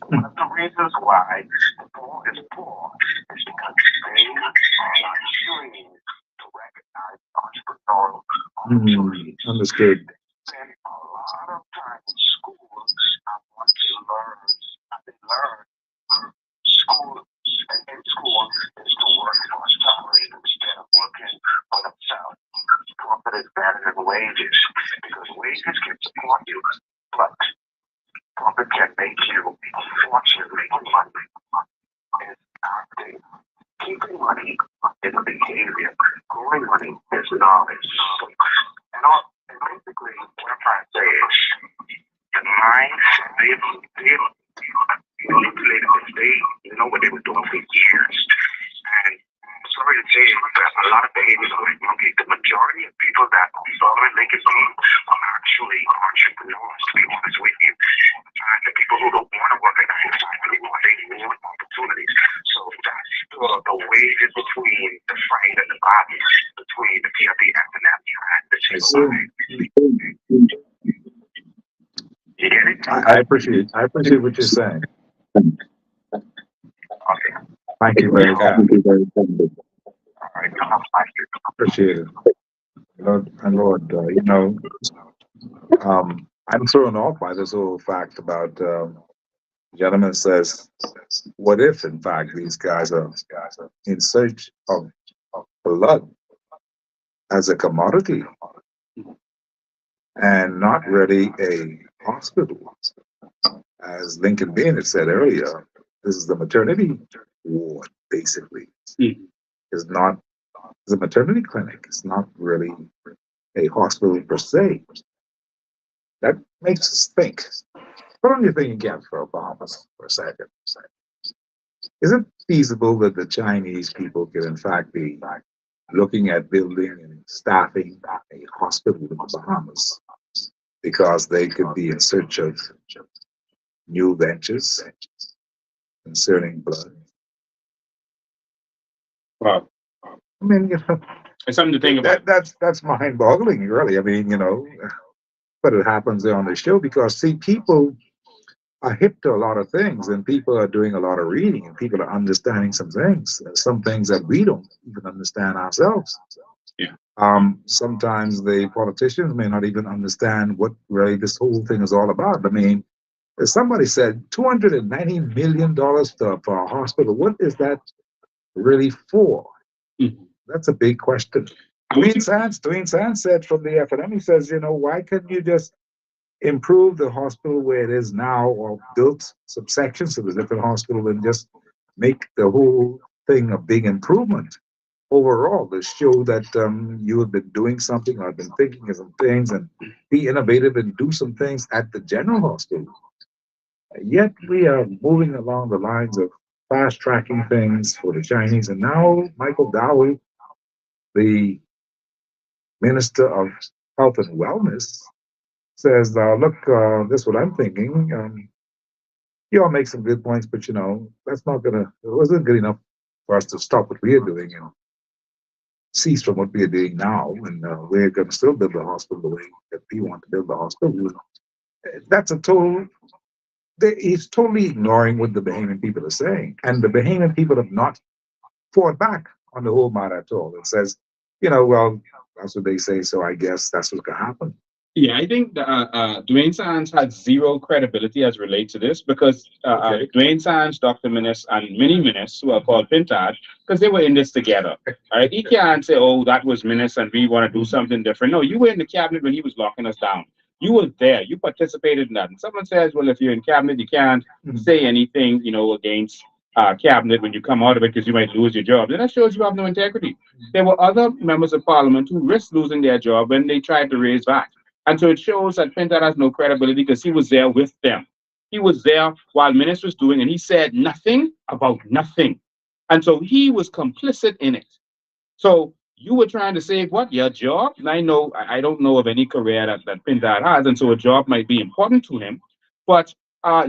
One of the reasons why the poor is poor is because they are not trained to recognized entrepreneurial Mm, understood. and a lot of times in schools, what they learn school in school is to work for a salary instead of working for themselves. Profit is better than wages because wages can support you, but profit can make you a fortune making money. And acting, keeping money is a behavior. Growing money is knowledge. And basically, what I'm trying to say is the minds, they manipulated this. They know what they were doing for years. And I'm sorry to say that a lot of behaviors are like monkeys. The majority of people that follow in Lincoln Bean are actually entrepreneurs, to be honest with you. And the people who don't want to work at 9 to 5 anymore, they want opportunities. So that's the wages between the fight and the body, between the PRPF and the I single see. line. You get it? I appreciate what you're saying. Okay. Thank you very much. All right. Appreciate it. Lord, and Lord, I'm thrown off by this whole fact about the gentleman says, what if, in fact, these guys are in search of blood as a commodity and not really a hospital? As Lincoln Bain had said earlier, this is the maternity ward, basically. Mhm. It's not the maternity clinic. It's not really a hospital per se. That makes us think. Put on your thing again for Bahamas for a second. Is it feasible that the Chinese people could, in fact, be looking at building and staffing a hospital in the Bahamas because they could be in search of new ventures concerning blood? Wow. I mean, It's something to think about. that's mind-boggling, really. I mean, but it happens on the show because see, people are hip to a lot of things, and people are doing a lot of reading, and people are understanding some things that we don't even understand ourselves. Yeah. Sometimes the politicians may not even understand what really this whole thing is all about. I mean, as somebody said, $290 million for a hospital. What is that really for? Mhm. That's a big question. Dwayne Sands said from the FNM, he says, why couldn't you just improve the hospital where it is now or built subsections of the different hospital and just make the whole thing a big improvement overall to show that you have been doing something or have been thinking of some things and be innovative and do some things at the general hospital. Yet we are moving along the lines of fast tracking things for the Chinese. And now Michael Dowie, the Minister of Health and Wellness, says, look, this is what I'm thinking. You all make some good points, but that's not gonna, it wasn't good enough for us to stop what we are doing and cease from what we are doing now. And we're gonna still build the hospital the way that we want to build the hospital. That's a total, he's totally ignoring what the Bahamian people are saying. And the Bahamian people have not fought back on the whole matter at all. It says, well, that's what they say, so I guess that's what's gonna happen. Yeah, I think Dwayne Sands had zero credibility as relates to this because Okay. Dwayne Sands, Dr. Minnis, and many Minnis who are called Pintard, because they were in this together. Right? He can't say, oh, that was Minnis and we want to do something different. No, you were in the cabinet when he was locking us down. You were there. You participated in that. And someone says, well, if you're in cabinet, you can't say anything, against cabinet when you come out of it because you might lose your job. Then that shows you have no integrity. There were other members of parliament who risked losing their job when they tried to raise back. And so it shows that Pintard has no credibility because he was there with them. He was there while Minnis was doing, and he said nothing about nothing. And so he was complicit in it. So you were trying to save what? Your job? And I don't know of any career that Pintard has, and so a job might be important to him. But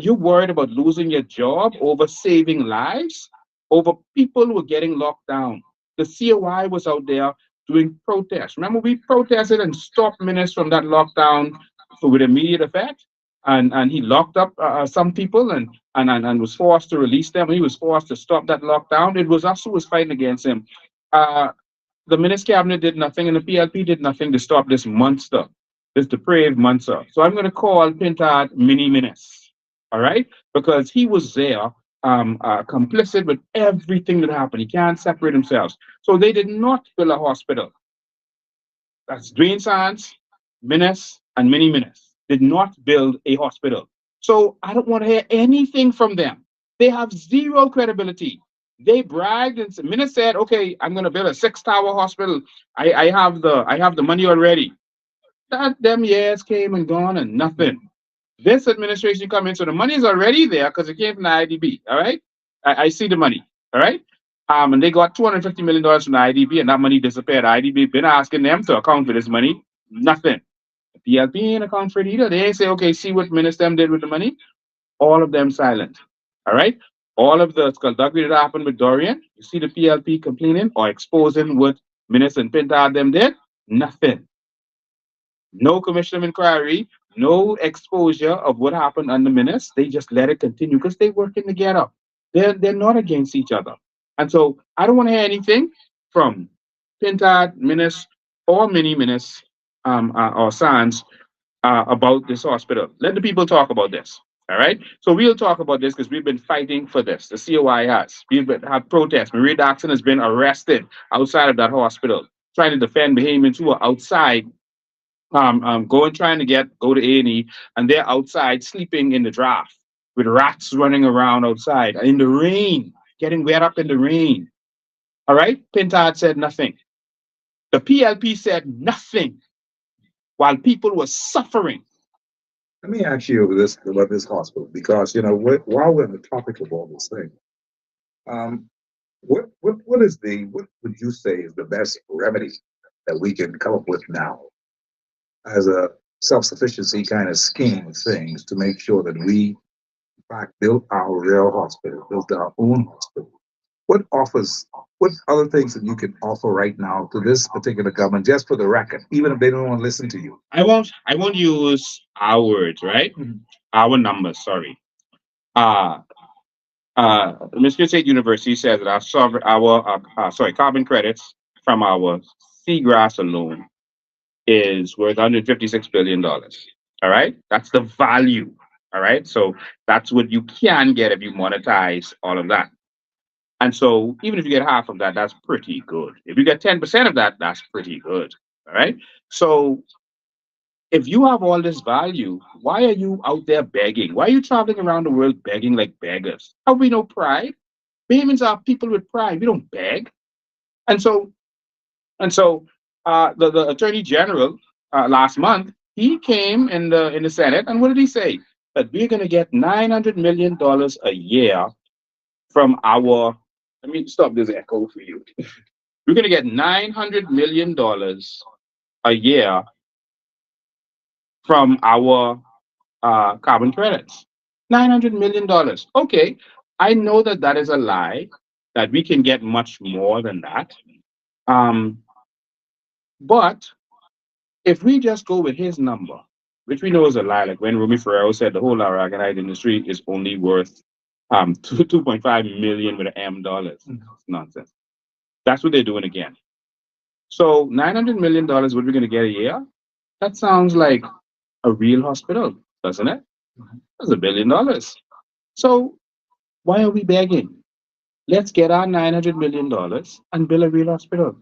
you're worried about losing your job over saving lives, over people who were getting locked down. The COI was out there doing protests. Remember, we protested and stopped Minnis from that lockdown with immediate effect. And he locked up some people and was forced to release them. He was forced to stop that lockdown. It was us who was fighting against him. Uh, The Minister cabinet did nothing, and the PLP did nothing to stop this monster, this depraved monster. So I'm going to call Pintard Mini Menace, all right? Because he was there, complicit with everything that happened. He can't separate himself. So they did not build a hospital. That's Dwayne Sands, Menace, and Mini Menace did not build a hospital. So I don't want to hear anything from them. They have zero credibility. They bragged and Menace said, "Okay, I'm going to build a six-tower hospital. I have the money already." That them years came and gone and nothing. This administration come in, so the money is already there because it came from the IDB. All right, I see the money. All right, and they got $250 million from the IDB, and that money disappeared. The IDB been asking them to account for this money, nothing. The PLP ain't account for it either. They ain't say, okay, see what minister did with the money. All of them silent. All right, all of the skullduggery that happened with Dorian. You see the PLP complaining or exposing what Minister and Pintard them did. Nothing. No commission of inquiry, no exposure of what happened under Minas. They just let it continue because they're working together. They're not against each other. And so I don't want to hear anything from Pintard, Minas, or Mini Minas or Sands about this hospital. Let the people talk about this. All right. So we'll talk about this because we've been fighting for this. The COI has. We've been had protests. Marie Daxon has been arrested outside of that hospital, trying to defend Bahamians who are outside going trying to go to A&E, and they're outside sleeping in the draft with rats running around outside in the rain, getting wet up in the rain. All right, Pintard said nothing. The PLP said nothing while people were suffering. Let me ask you about this hospital, because while we're on the topic of all this thing, um, what would you say is the best remedy that we can come up with now as a self-sufficiency kind of scheme of things to make sure that we, in fact, built our real hospital, built our own hospital? What other things that you can offer right now to this particular government, just for the record, even if they don't want to listen to you? I won't use our words, right? Our numbers, sorry. Uh Michigan State University says that our carbon credits from our seagrass alone is worth $156 billion. All right, that's the value. All right, so that's what you can get if you monetize all of that. And so even if you get half of that, that's pretty good. If you get 10% of that, that's pretty good. All right. So if you have all this value, why are you out there begging? Why are you traveling around the world begging like beggars? Have we no pride? Bahamians are people with pride. We don't beg. And so the attorney general last month, he came in the Senate, and what did he say? That we're going to get $900 million a year from our. Let me stop this echo for you. We're going to get $900 million a year from our carbon credits. $900 million. Okay, I know that that is a lie. That we can get much more than that. Um, but if we just go with his number, which we know is a lie, like when Rumi Ferrero said the whole aragonite industry is only worth 2.5 million with an M dollars. It's nonsense. That's what they're doing again. So $900 million, what we're going to get a year? That sounds like a real hospital, doesn't it? That's $1 billion. So why are we begging? Let's get our $900 million and build a real hospital.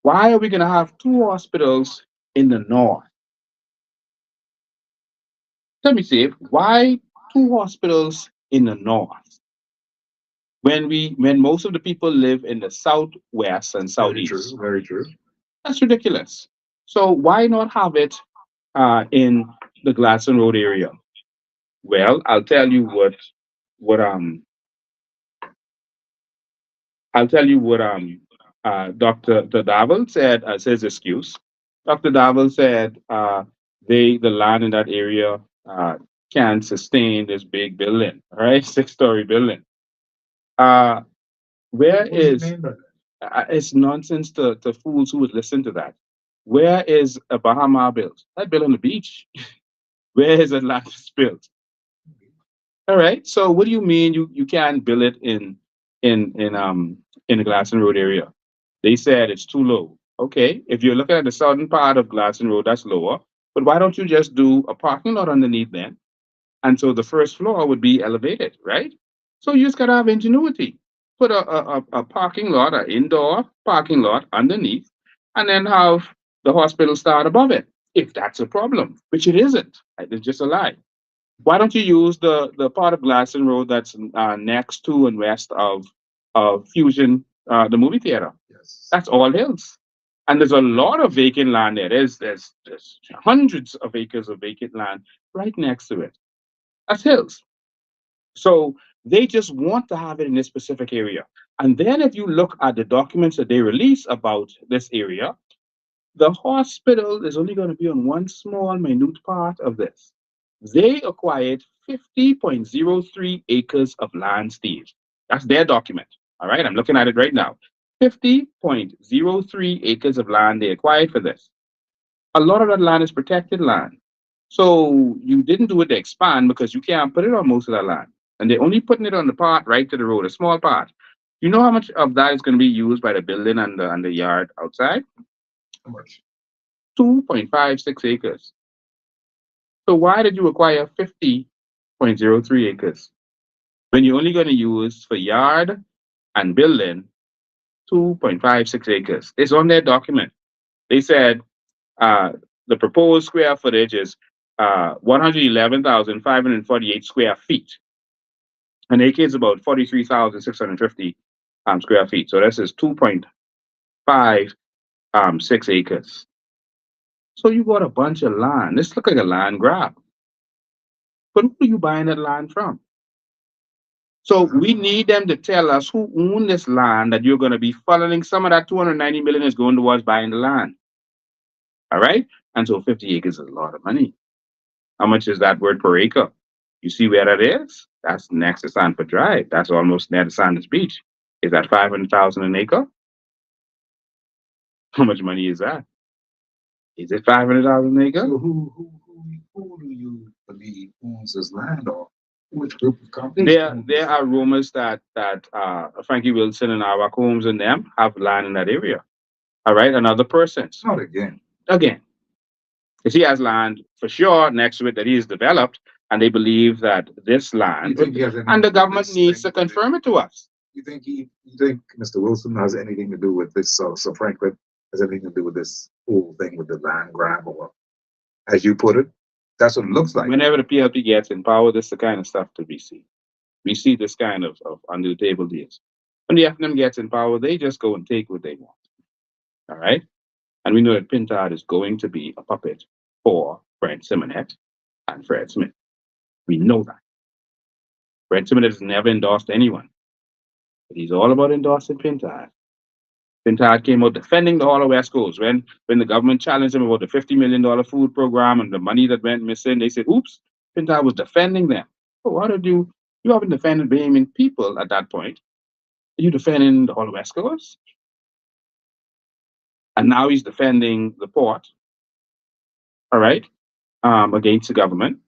Why are we going to have two hospitals in the north? Let me see. Why two hospitals in the north when most of the people live in the southwest and Very true. southeast? Very true. That's ridiculous. So why not have it in the Gladstone Road area? Well, what I'll tell you what Dr. Davel said as his excuse. Dr. Davel said the land in that area can sustain this big building, all right, 6-story building. Uh, where What do you is mean by that? it's nonsense to fools who would listen to that. Where is a Bahama built? That built on the beach. Where is Atlantis built? All right. So what do you mean you can't build it in in the Glasson Road area? They said it's too low. Okay, if you're looking at the southern part of Gladstone Road, that's lower. But why don't you just do a parking lot underneath then? And so the first floor would be elevated, right? So you just gotta have ingenuity. Put a parking lot, an indoor parking lot underneath, and then have the hospital start above it. If that's a problem, which it isn't, right? It's just a lie. Why don't you use the part of Gladstone Road that's next to and west of Fusion, the movie theater? Yes. That's all hills. And there's a lot of vacant land there. There's hundreds of acres of vacant land right next to it. That's hills. So they just want to have it in this specific area. And then if you look at the documents that they release about this area, the hospital is only going to be on one small, minute part of this. They acquired 50.03 acres of land, Steve. That's their document. All right, I'm looking at it right now. 50.03 acres of land they acquired for this. A lot of that land is protected land. So you didn't do it to expand because you can't put it on most of that land. And they're only putting it on the part right to the road, a small part. You know how much of that is going to be used by the building and the yard outside? How much? 2.56 acres. So why did you acquire 50.03 acres when you're only going to use for yard and building 2.56 acres? It's on their document. They said uh, the proposed square footage is 111,548 square feet. An acre is about 43,650 square feet. So this is 2.56 acres. So you bought a bunch of land. This look like a land grab. But who are you buying that land from? So we need them to tell us who own this land that you're going to be funneling. Some of that 290 million is going towards buying the land. All right. And so 50 acres is a lot of money. How much is that word per acre? You see where that is? That's next to Sanford Drive. That's almost near the Sanders Beach. Is that 500,000 an acre? How much money is that? Is it 500,000 an acre? So who do you believe owns this land, or which group of companies? There are rumors that Frankie Wilson and Arak Holmes and them have land in that area. All right, and other persons. Not again. Again, because he has land for sure next to it that he's developed, and they believe that this You land, think he has anything and the to do with government this needs to thing? confirm it to us. You think Mr. Wilson has anything to do with this? So Franklin has anything to do with this whole thing with the land grab, or as you put it? That's what it looks like. Whenever the PLP gets in power, this is the kind of stuff that we see. We see this kind of under the table deals. When the FNM gets in power, they just go and take what they want. All right? And we know that Pintard is going to be a puppet for Brent Simonet and Fred Smith. We know that. Brent Simonet has never endorsed anyone, but he's all about endorsing Pintard. Pintard came out defending the Hall of West Coast when the government challenged him about the $50 million food program and the money that went missing. They said, oops, Pintard was defending them. So why did you haven't defended Bahamian people at that point? Are you defending the Hall of West Coast? And now he's defending the port, all right, against the government.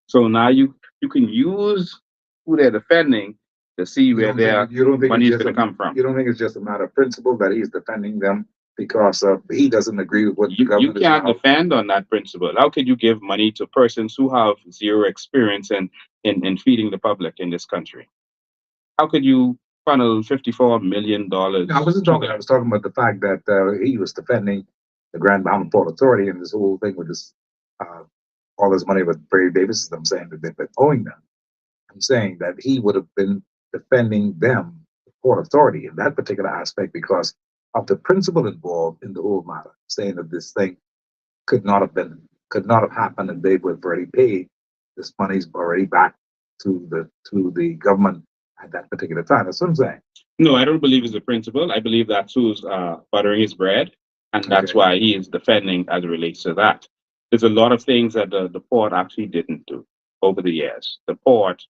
So now you can use who they're defending to see where their money is going to come from. You don't think it's just a matter of principle that he's defending them because he doesn't agree with what the You government can't is defend on that principle. How could you give money to persons who have zero experience in feeding the public in this country? How could you funnel $54 million? No, I wasn't talking. I was talking about the fact that he was defending the Grand Bahama Port Authority and this whole thing with this all this money with Brady Davis. I'm saying that they've been owing them. I'm saying that he would have been defending them, the Port Authority, in that particular aspect because of the principle involved in the whole matter, saying that this thing could not have happened, and they would have already paid. This money's already back to the government at that particular time. That's what I'm saying. No, I don't believe it's a principle. I believe that's who's buttering his bread, and that's Okay. why he is defending as it relates to that. There's a lot of things that the port actually didn't do over the years. The port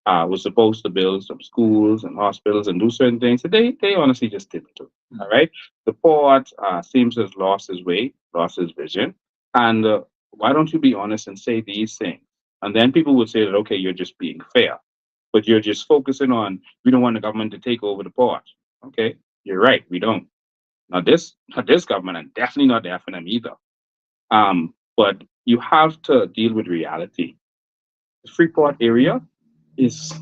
was supposed to build some schools and hospitals and do certain things that they honestly just didn't do. All right. The port seems to have lost his way, lost his vision. And why don't you be honest and say these things? And then people would say that, okay, you're just being fair, but you're just focusing on, we don't want the government to take over the port. Okay, you're right, we don't. Not this government, and definitely not the FNM either. But you have to deal with reality. The Freeport area is,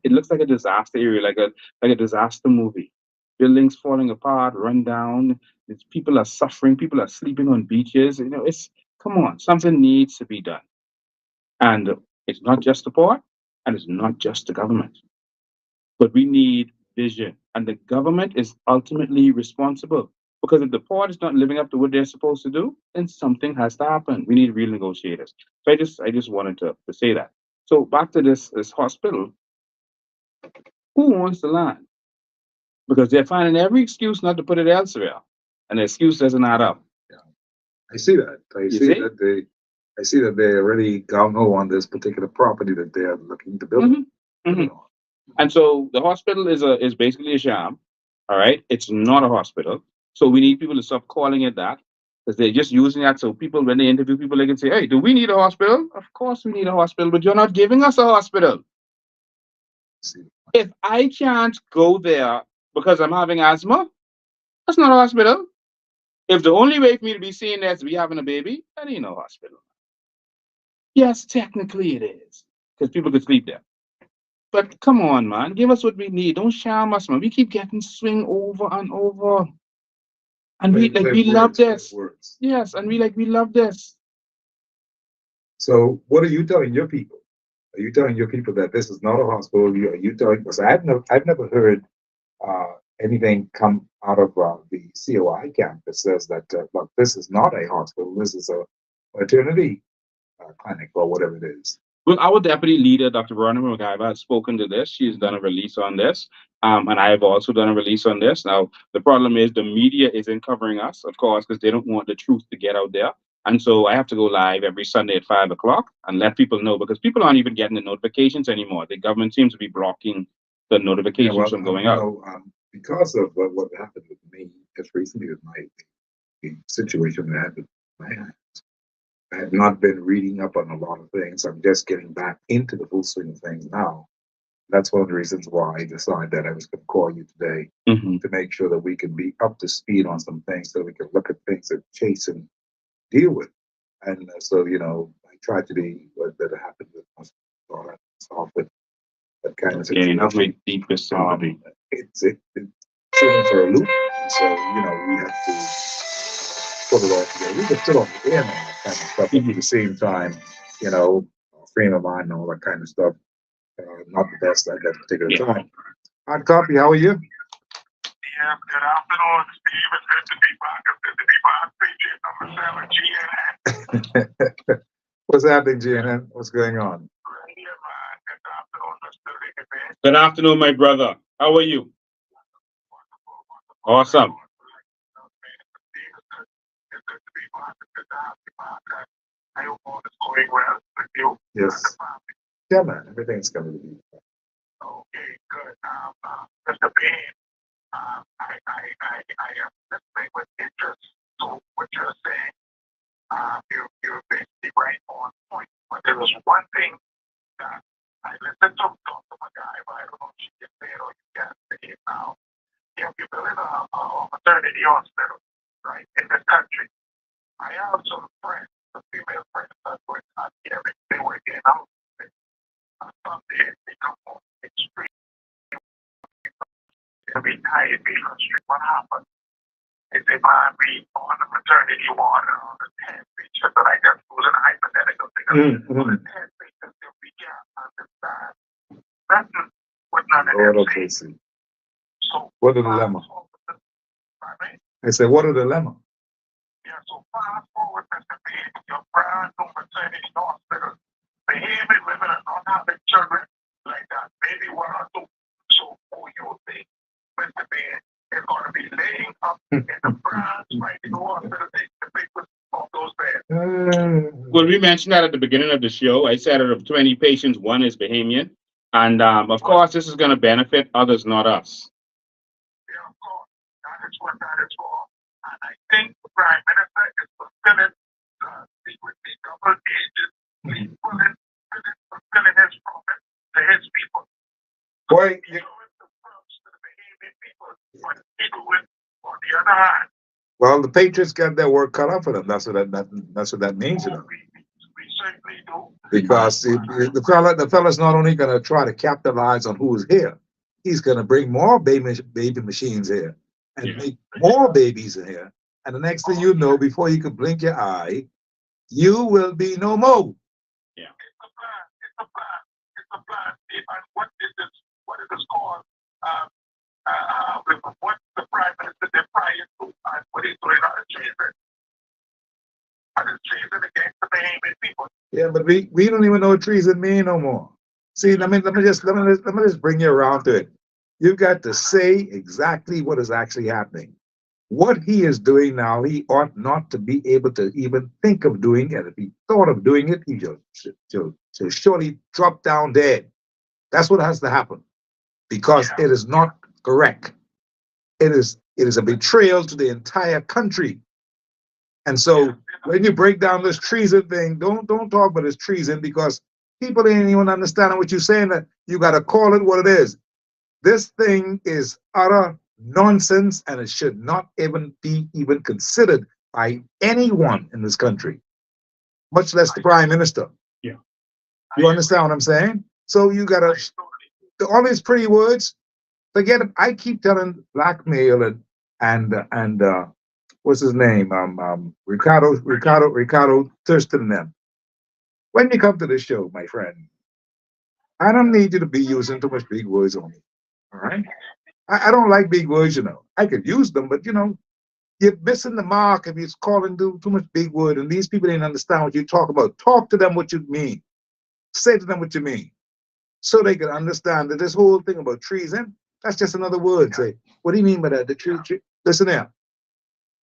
it looks like a disaster area, like a disaster movie. Buildings falling apart, run down. People are suffering. People are sleeping on beaches. It's, come on, something needs to be done. And it's not just the port, and it's not just the government, but we need vision. And the government is ultimately responsible, because if the port is not living up to what they're supposed to do, then something has to happen. We need real negotiators. So I just wanted to say that. So back to this hospital. Who wants the land? Because they're finding every excuse not to put it elsewhere, and the excuse doesn't add up. I see that. I You see see? that I see that they're already gung ho on this particular property that they're looking to build. Mhm, mhm. And so the hospital is basically a sham. All right, it's not a hospital. So we need people to stop calling it that, because they're just using that so people, when they interview people, they can say, "Hey, do we need a hospital? Of course we need a hospital, but you're not giving us a hospital. See, If I can't go there because I'm having asthma, that's not a hospital. If the only way for me to be seen there is to be having a baby, that ain't no hospital. Yes, technically it is, because people could sleep there. But come on, man, give us what we need. Don't sham us, man. We keep getting swing over and over, and we love this. words. Yes, and we love this. So, what are you telling your people? Are you telling your people that this is not a hospital? Are you telling? Because I've never heard anything come out of the COI camp that says that look, this is not a hospital. This is a maternity clinic or whatever it is. Well, our deputy leader, Dr. Veronica McIver, has spoken to this. She's done a release on this. And I have also done a release on this. Now, the problem is the media isn't covering us, of course, because they don't want the truth to get out there. And so I have to go live every Sunday at 5 o'clock and let people know, because people aren't even getting the notifications anymore. The government seems to be blocking the notifications from going out. Because of what happened with me just recently with the situation that happened with my aunt. I have not been reading up on a lot of things. I'm just getting back into the full swing of things now. That's one of the reasons why I decided that I was going to call you today Mhm. to make sure that we can be up to speed on some things, so we can look at things that Chase and deal with. And so, I try to be what that happened with myself with that kind of Yeah, you have my situation. deepest sympathy. It's threw me for a loop. And so, we have to put it all together. We can still on the air and all that kind of stuff, but at the same time, frame of mind and all that kind of stuff, not the best at that particular Yeah. time. Hard copy, how are you? Yeah, good afternoon, Steve. It's good to be back. It's good to be back. Preaching number 7, GNN. What's happening, GNN? What's going on? Yeah, man. Good afternoon, Mr. Lickman. Good afternoon, my brother. How are you? Awesome. It's good to be back. It's good to have you back. I hope all is going well with you. Yes. Yeah, man. Everything's going to be. Okay, good. Mr. Bean, I am listening with interest to what you're saying. You're basically right on point. But there was one thing that I listened to a guy, but I don't know if she can say it or you can't say it now. You're building a maternity hospital, right, in this country. I have some friends, some female friends that were not caring. They were getting out. Someday they come home extreme. They'll be tired, be frustrated. What happened? They say, man, we on the maternity ward on the 10 features, but I just was an hypothetical because on the 10 features, if we can't understand, that's what none of them say. So, what a dilemma. I said, what a dilemma. Yeah, so fast forward, Mr. B, your brand new maternity hospital, behaving women are not having children like that, maybe one or two. So who you think, Mr. B, is going to be laying up in the branch right in the hospital, take the papers of those beds? Well, we mentioned that at the beginning of the show. I said out of 20 patients, one is Bahamian. And of course, this is going to benefit others, not us. Yeah, of course. That is what that is for. And I think the Prime Minister is fulfilling the double ages. He's fulfilling his promise to his people. Boy, He's doing the promise to the Bahamian people, but he doing on the other hand. Well, the Patriots got their work cut out for them. That's what that means, you know. We certainly do. Because the fella's not only going to try to capitalize on who's here, he's going to bring more baby machines here and Yeah. make more babies in here. And the next thing you know, before you can blink your eye, you will be no more. It's a plan. It's a plan. It's a plan. And what is this? What is this called? What the prime minister did prior to and what he's doing on the treason. On the treason against the Bahamian people. Yeah, but we don't even know what treason mean no more. See, let me just bring you around to it. You've got to say exactly what is actually happening. What he is doing now, he ought not to be able to even think of doing it. If he thought of doing it, he should surely drop down dead. That's what has to happen because it is not correct. It is a betrayal to the entire country. And so when you break down this treason thing, don't talk about this treason because people ain't even understanding what you're saying. That you got to call it what it is. This thing is utter nonsense, and it should not even be considered by anyone in this country, much less the prime minister. Yeah. You understand what I'm saying? So you gotta all these pretty words. Forget it. I keep telling blackmail and what's his name? Ricardo Thurston and them. When you come to the show, my friend, I don't need you to be using too much big words on me. All right? I don't like big words, you know. I could use them, but you know, you're missing the mark if you're calling too much big word, and these people didn't understand what you talk about. Talk to them what you mean. Say to them what you mean. So they can understand that this whole thing about treason, that's just another word. Say, what do you mean by that? The tree. Listen here.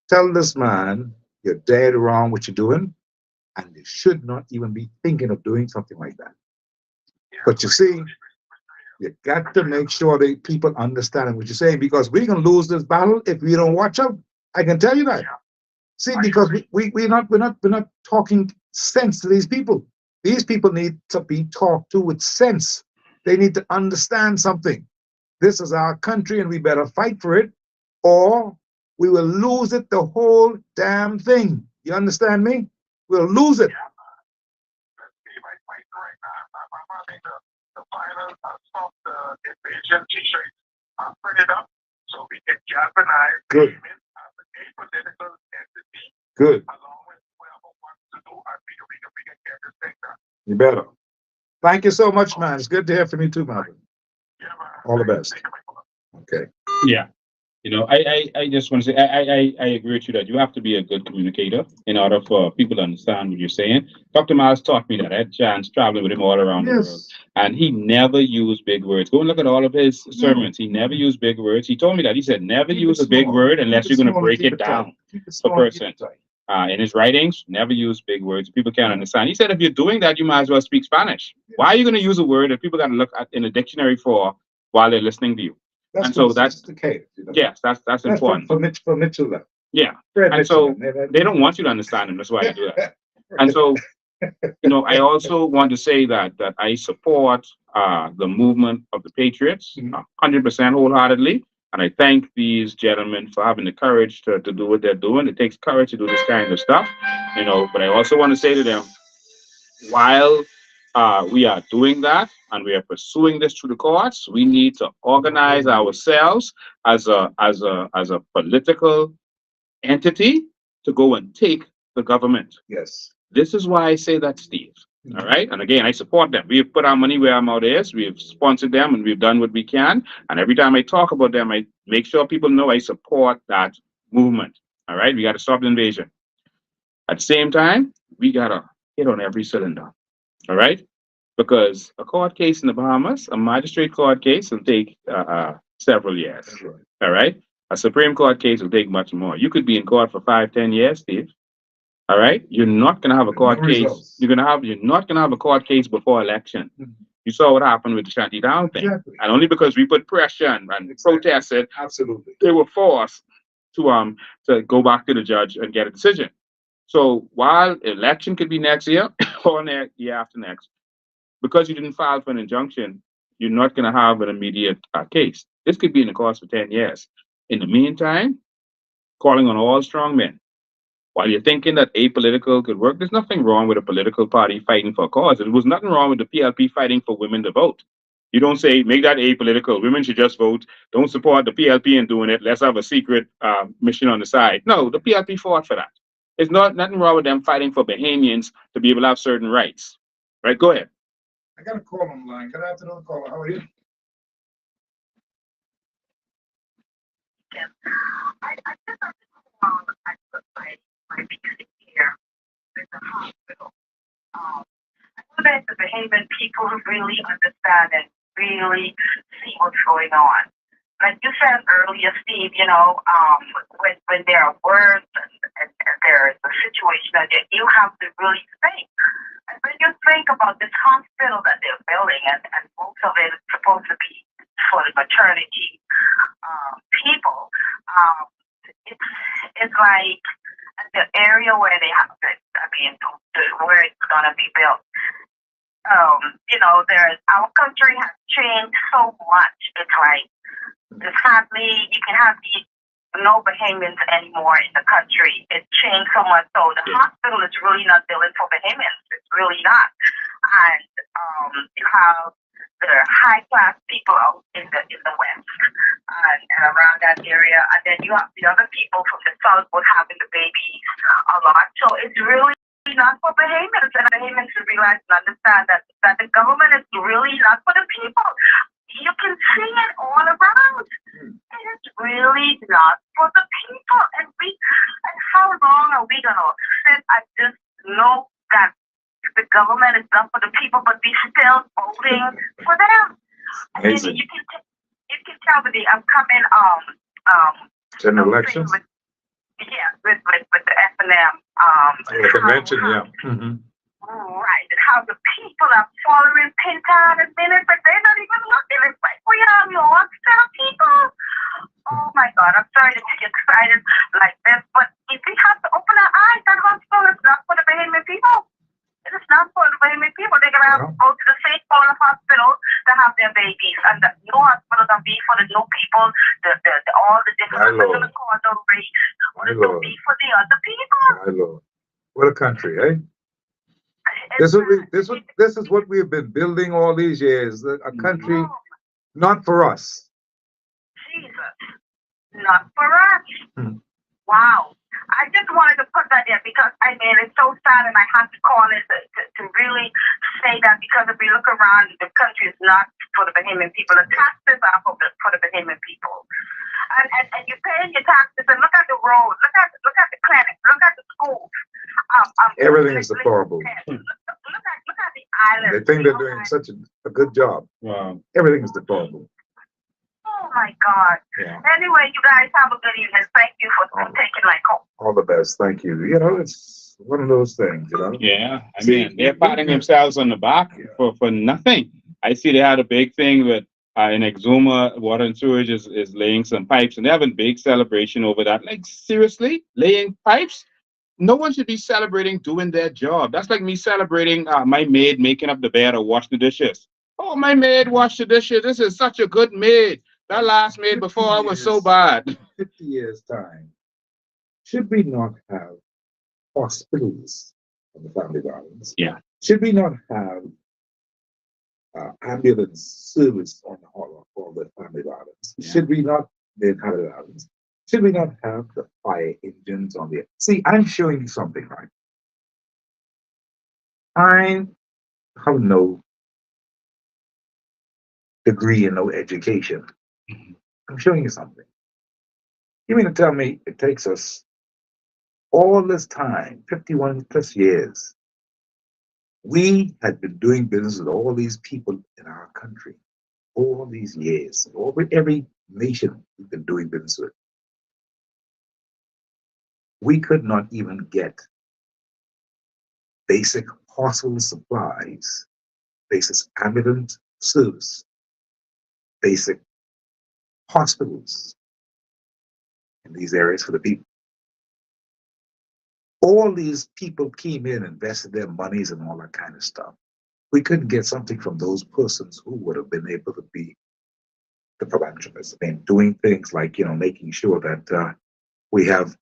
Tell this man you're dead wrong what you're doing, and you should not even be thinking of doing something like that. But you see, you got to make sure that people understand what you're saying because we're gonna lose this battle if we don't watch out. I can tell you that. See, because we're not talking sense to these people. These people need to be talked to with sense. They need to understand something. This is our country and we better fight for it, or we will lose it, the whole damn thing. You understand me? We'll lose it. The final stop the invasion t-shirts print it up so we can galvanize Good. as a political entity. Good. Along with whoever wants to do and we can get this thing done. You better. Thank you so much, man. It's good to hear from you too, Malcolm. Yeah, man. All the best. Okay. Yeah. You know, I just want to say I agree with you that you have to be a good communicator in order for people to understand what you're saying. Dr. Miles taught me that. I had a chance traveling with him all around the world. And he never used big words. Go and look at all of his sermons. He never used big words. He told me that. He said, never use a big word unless you're going to break it down per person. In his writings, never use big words. People can't understand. He said, if you're doing that, you might as well speak Spanish. Why are you going to use a word that people got to look at in a dictionary for while they're listening to you? And so that's the case. You know? Yes, that's important. For Mitchell. Yeah. Fred and Mitchell, so they don't want you to understand them. That's why they do that. And so, you know, I also want to say that I support the movement of the Patriots 100% wholeheartedly. And I thank these gentlemen for having the courage to do what they're doing. It takes courage to do this kind of stuff, you know, but I also want to say to them, while we are doing that and we are pursuing this through the courts, we need to organize ourselves as a political entity to go and take the government. Yes. This is why I say that, Steve. All right. And again, I support them. We've put our money where our mouth is. We've sponsored them and we've done what we can. And every time I talk about them, I make sure people know I support that movement. All right. We got to stop the invasion. At the same time, we got to hit on every cylinder. All right. Because a court case in the Bahamas, a magistrate court case will take several years. All right. A Supreme Court case will take much more. You could be in court for 5-10 years, Steve. All right, you're not gonna have a court case. You're not gonna have a court case before election. You saw what happened with the Shanty Down thing, and only because we put pressure and protested, absolutely, they were forced to go back to the judge and get a decision. So while election could be next year or year after next, because you didn't file for an injunction, you're not gonna have an immediate case. This could be in the course for 10 years. In the meantime, calling on all strong men. While you're thinking that apolitical could work, there's nothing wrong with a political party fighting for a cause. There was nothing wrong with the PLP fighting for women to vote. You don't say, make that apolitical. Women should just vote. Don't support the PLP in doing it. Let's have a secret mission on the side. No, the PLP fought for that. There's nothing wrong with them fighting for Bahamians to be able to have certain rights. Right? Go ahead. I got a call on the line. Good afternoon, caller. How are you? I just have to call I put my music here with the hospital. I know that the Bahamian people really understand and really see what's going on. Like you said earlier, Steve, when there are words and there is a situation that you have to really think. And when you think about this hospital that they're building, and most of it is supposed to be for the maternity people, it's like the area where they have where it's going to be built. Our country has changed so much. It's like, sadly, you can have no Bahamians anymore in the country. It's changed so much. So the hospital is really not built for Bahamians. It's really not. And you have the high class people out in the west and around that area, and then you have the other people from the south who are having the babies a lot. So it's really not for Bahamians, and Bahamians should realize and understand that the government is really not for the people. You can see it all around. It is really not for the people. And how long are we gonna sit and just know that the government is not for the people, but we still voting for them? I mean, you can tell with the upcoming general elections. With the FNM the convention, yeah. Right, and how the people are following Pinta and minutes, but they're not even looking. It's like we have lost our people. Oh my God, I'm sorry to be excited like this, but if we have to open our eyes, that hospital is not for the Bahamian people. It is not for the Bahamian people. They're gonna have to go to the St. Paul hospital to have their babies, and the new hospital gonna be for the new people. All the different condo race will be for the other people. My Lord, what a country, eh? This is what we have been building all these years. A country not for us. Jesus, not for us. Wow. I just wanted to put that there because it's so sad, and I have to call it to really say that, because if we look around, the country is not for the Bahamian people. The taxes are for the Bahamian people. And you're paying your taxes, and look at the roads, look at the clinics, look at the schools. Everything is deplorable. Look at the islands. They think they're doing such a good job. Wow. Everything is deplorable. Oh my God. Yeah. Anyway, you guys have a good evening. Thank you for taking my call. All the best. Thank you. It's one of those things, Yeah. They're patting themselves on the back for nothing. I see they had a big thing with in Exuma, Water and Sewage is laying some pipes, and they're having big celebration over that. Like, seriously? Laying pipes? No one should be celebrating doing their job. That's like me celebrating my maid making up the bed or washing the dishes. Oh, my maid washed the dishes. This is such a good maid. That last maid before was so bad. 50 years' time. Should we not have hospitals on the family violence? Yeah. Should we not have ambulance service on the whole of all the family violence? Yeah. Should we not, the inhabited islands, should we not have the fire engines on the... See, I'm showing you something, right? I have no degree and no education. I'm showing you something. You mean to tell me it takes us all this time, 51 plus years, we had been doing business with all these people in our country, all these years, every nation we've been doing business with. We could not even get basic hospital supplies, basic ambulance service, basic hospitals in these areas for the people. All these people came in, invested their monies and all that kind of stuff. We couldn't get something from those persons who would have been able to be the philanthropists and doing things like, making sure that We have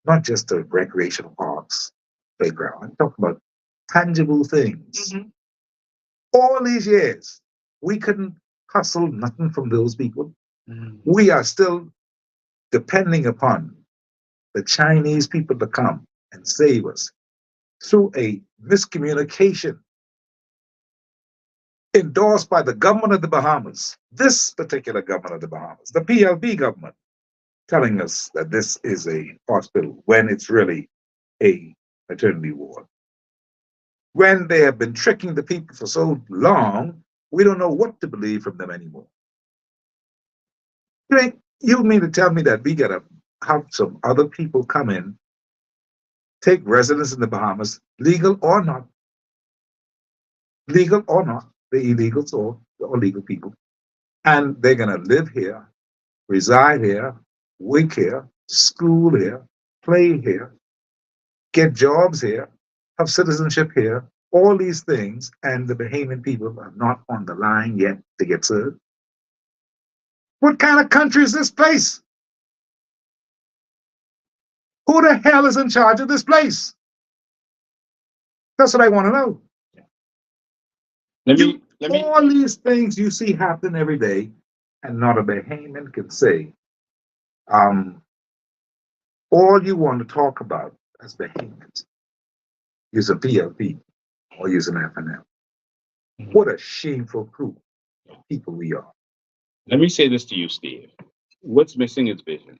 not just the recreational parks, playground. I'm talking about tangible things. Mhm. All these years, we couldn't hustle nothing from those people. Mhm. We are still depending upon the Chinese people to come and save us through a miscommunication endorsed by the government of the Bahamas, this particular government of the Bahamas, the PLB government, telling us that this is a hospital when it's really a maternity ward. When they have been tricking the people for so long, we don't know what to believe from them anymore. You mean to tell me that we gotta have some other people come in, take residence in the Bahamas, legal or not, the illegals or legal people, and they're gonna live here, reside here, work here, school here, play here, get jobs here, have citizenship here, all these things, and the Bahamian people are not on the line yet to get served? What kind of country is this place? Who the hell is in charge of this place? That's what I want to know. Let me All these things you see happen every day, and not a Bahamian can say, um, all you want to talk about as Bahamians is a PLP or use an FNL. What a shameful group of people we are. let me say this to you, Steve. What's missing is vision.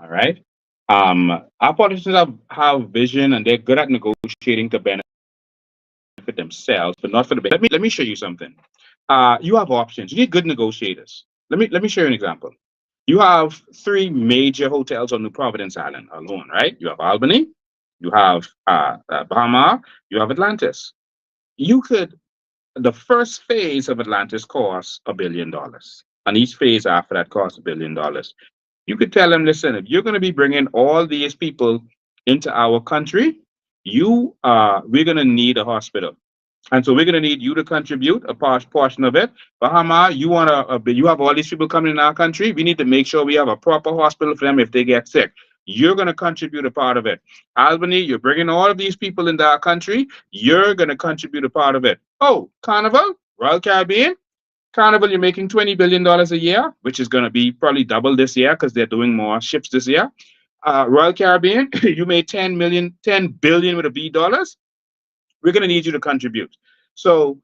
All right. Our politicians have vision and they're good at negotiating to benefit themselves, but not for the. Let me show you something. You have options. You need good negotiators. Let me show you an example. You have three major hotels on New Providence Island alone, right? You have Albany, you have Bahama, you have Atlantis. You could the first phase of Atlantis costs $1 billion, and each phase after that costs $1 billion. You could tell them, listen, if you're going to be bringing all these people into our country, we're going to need a hospital. And so we're going to need you to contribute a portion of it. Bahama, you have all these people coming in our country. We need to make sure we have a proper hospital for them if they get sick. You're going to contribute a part of it. Albany, you're bringing all of these people into our country. You're going to contribute a part of it. Oh, Carnival, Royal Caribbean, Carnival, you're making $20 billion a year, which is going to be probably double this year because they're doing more ships this year. Royal Caribbean, you made 10 billion with a B dollars. We're going to need you to contribute. So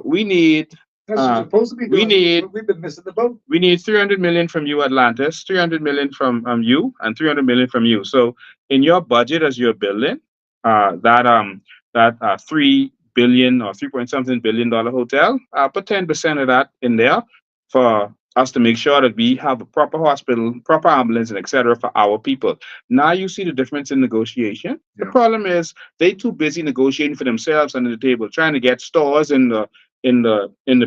we need That's supposed to be we doing. need We've been missing the boat. we need 300 million from you, Atlantis, 300 million from you, and 300 million from you. So in your budget as you're building that 3 billion or 3 point something billion-dollar hotel, put 10% of that in there for us to make sure that we have a proper hospital, proper ambulance, and etc. for our people. Now you see the difference in negotiation. The Yeah. problem is they too busy negotiating for themselves under the table, trying to get stores in the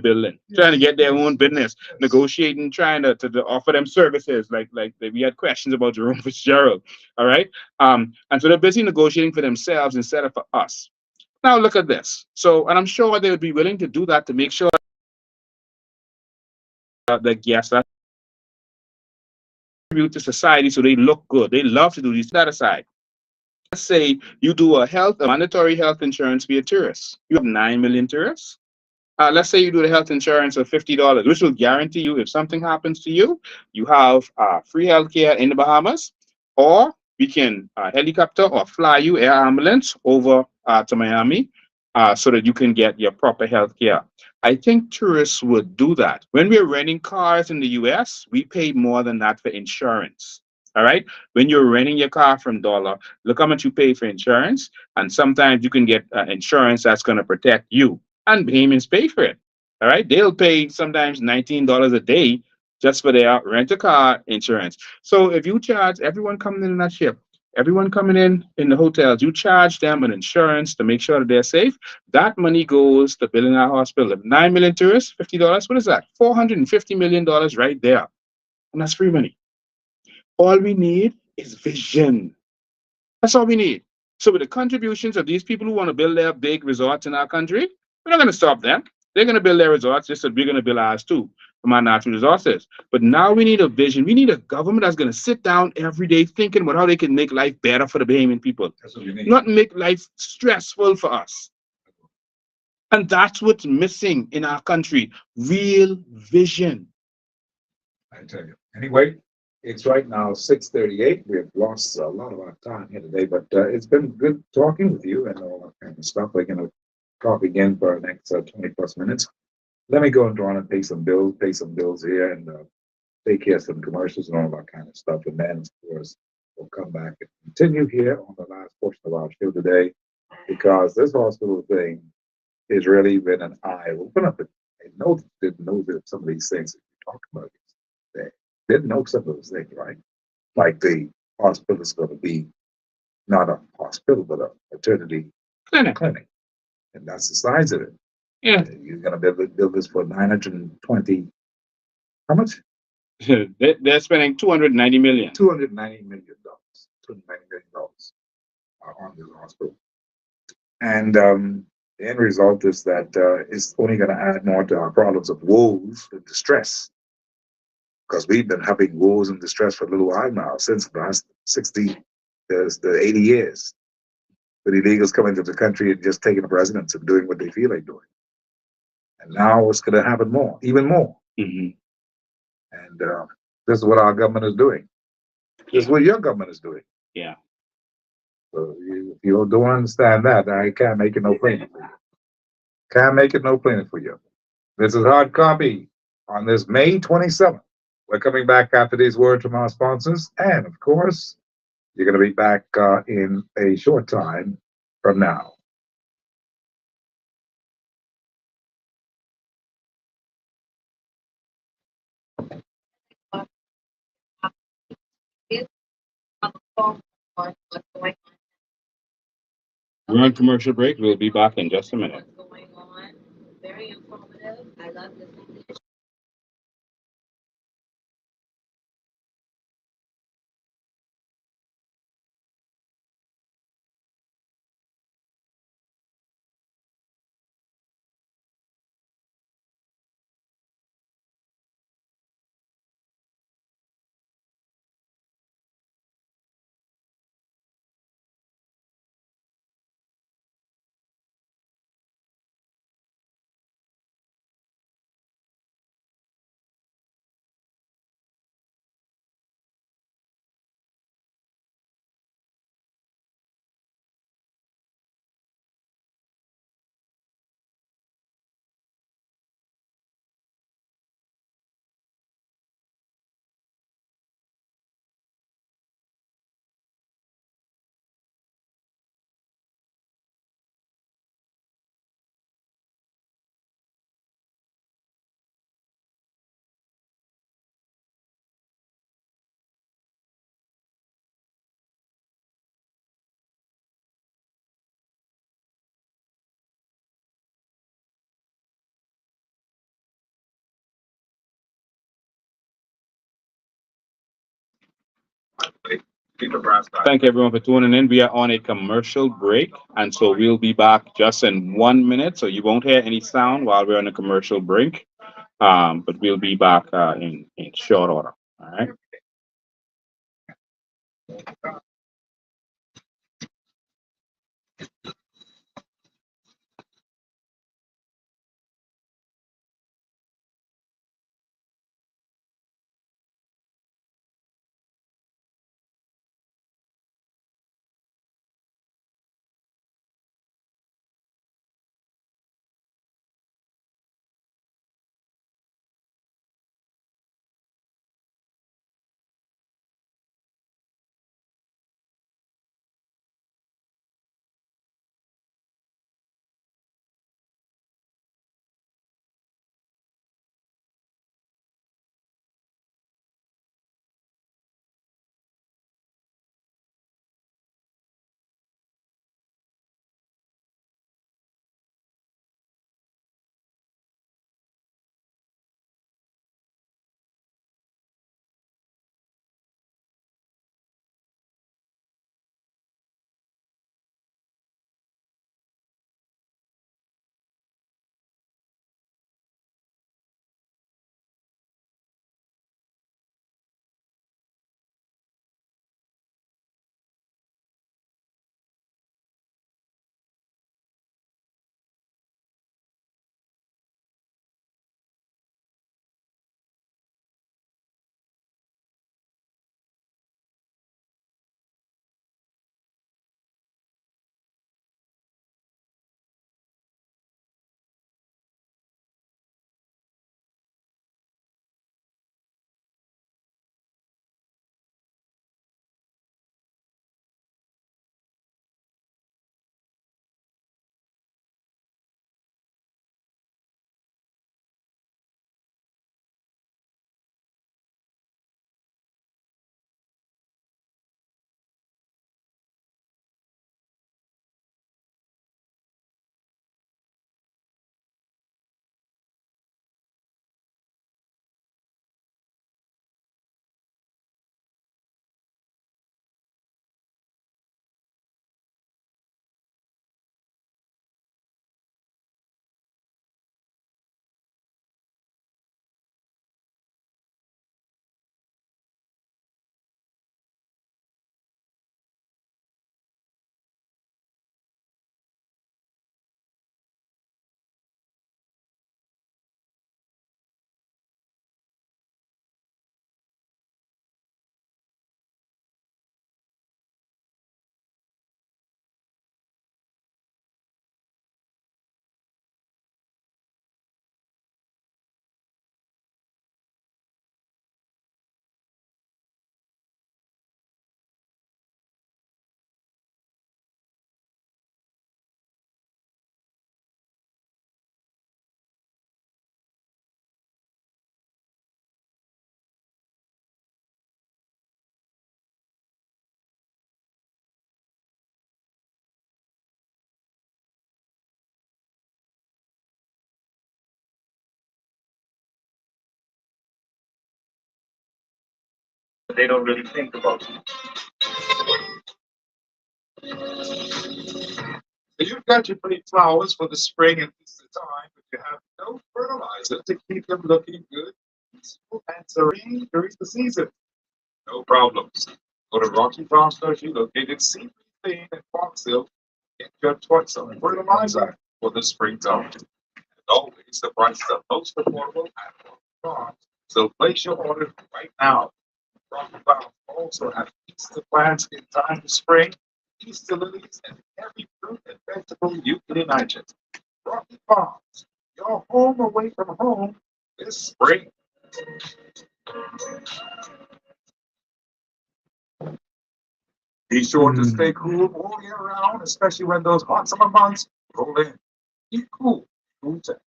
building, trying to get their own business, negotiating, trying to offer them services like we had questions about Jerome Fitzgerald. All right. And so they're busy negotiating for themselves instead of for us. Now look at this. So, and I'm sure they would be willing to do that to make sure that yes, that contribute to society so they look good. They love to do these. That aside, let's say you do a mandatory health insurance for your tourists. You have 9 million tourists. Let's say you do the health insurance of $50, which will guarantee you if something happens to you, you have free healthcare in the Bahamas, or we can helicopter or fly you air ambulance over to Miami so that you can get your proper healthcare. I think tourists would do that. When we're renting cars in the US, we pay more than that for insurance. All right. When you're renting your car from Dollar, look how much you pay for insurance. And sometimes you can get insurance that's going to protect you, and Bahamians pay for it. All right, they'll pay sometimes $19 a day just for their rent a car insurance. So if you charge everyone coming in that ship, everyone coming in the hotels, you charge them an insurance to make sure that they're safe. That money goes to building our hospital. If 9 million tourists, $50, what is that? $450 million right there, and that's free money. All we need is vision. That's all we need. So with the contributions of these people who want to build their big resorts in our country, we're not going to stop them. They're going to build their resorts just as we're going to build ours too. from our natural resources. But now we need a vision. We need a government that's going to sit down every day thinking about how they can make life better for the Bahamian people, That's what you need. not make life stressful for us. And that's what's missing in our country, real vision. I tell you. Anyway, it's right now 6:38. We've lost a lot of our time here today, but it's been good talking with you and all that kind of stuff. We're going to talk again for our next 20 plus minutes. Let me go and draw and pay some bills here, and take care of some commercials and all that kind of stuff. And then, of course, we'll come back and continue here on the last portion of our show today, because this hospital thing has really been an eye opener. I didn't know that some of these things that we talked about. They didn't know some of those things, right? Like the hospital is going to be not a hospital, but a maternity clinic. And that's the size of it. Yeah. You're going to build this for 920. How much? They're spending $290 million. $290 million. $290 million on this hospital. And the end result is that it's only going to add more to our problems of woes and distress. Because we've been having woes and distress for a little while now, since the last 60, the 80 years. With illegals coming to the country and just taking up residence and doing what they feel like doing. And now it's going to happen more, even more. Mm-hmm. And this is what our government is doing. This is what your government is doing. Yeah. So if you don't understand that, I can't make it no plainer for you. Can't make it no plainer for you. This is hard copy on this May 27th. We're coming back after these words from our sponsors. And of course, you're going to be back in a short time from now. We're on commercial break. We'll be back in just a minute. What's going on? Very informative. I love listening to Thank everyone for tuning in. We are on a commercial break, and so we'll be back just in 1 minute. So you won't hear any sound while we're on a commercial break, but we'll be back in short order. All right. but they don't really think about it. So you've got your pretty flowers for the spring and Easter time, but you have no fertilizer to keep them looking good, peaceful, and serene during the season. No problems. Go to Rocky Farms Nursery located C3 Lane in Foxhill. Get your choice of fertilizer for the springtime. And always, the prices are most affordable at Rocky Farms. So place your order right now. Rocky Farms also have Easter plants in time to spring, Easter lilies, and every fruit and vegetable you can imagine. Rocky Farms, your home away from home this spring. Be sure to stay cool all year round, especially when those hot summer months roll in. Keep cool. Cool Tech.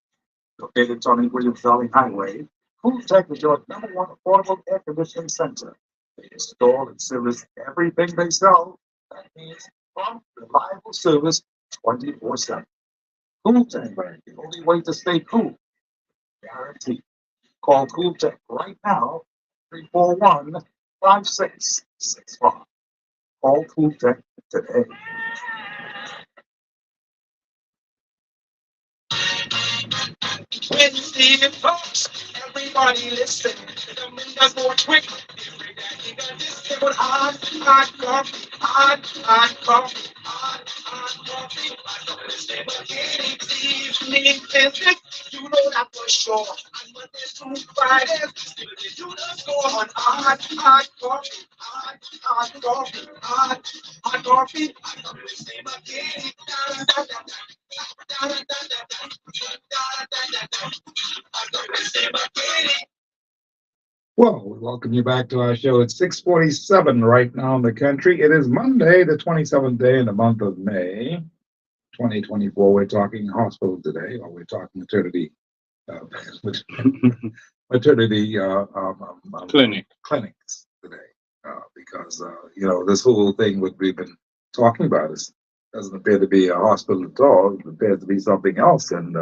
Located on Williams Valley Highway, Cool Tech is your #1 affordable air conditioning center. They install and service everything they sell. That means prompt, reliable service 24/7. Cool Tech, the only way to stay cool. Guaranteed. Call Cool Tech right now, 341-5665. Call Cool Tech today. When you see the folks, everybody listen. The windows more quick. Every day you got this with hot coffee, hot coffee, hot coffee. I don't listen, but evening visit. You know that for sure. On Mondays through Fridays, still you the score on hot coffee, hot coffee, hot coffee. I don't listen, but Well, we welcome you back to our show. It's 6:47 right now in the country. It is Monday, the 27th day in the month of May, 2024. We're talking hospital today, or we're talking maternity, maternity clinics today, because this whole thing what we've been talking about doesn't appear to be a hospital at all. It appears to be something else, and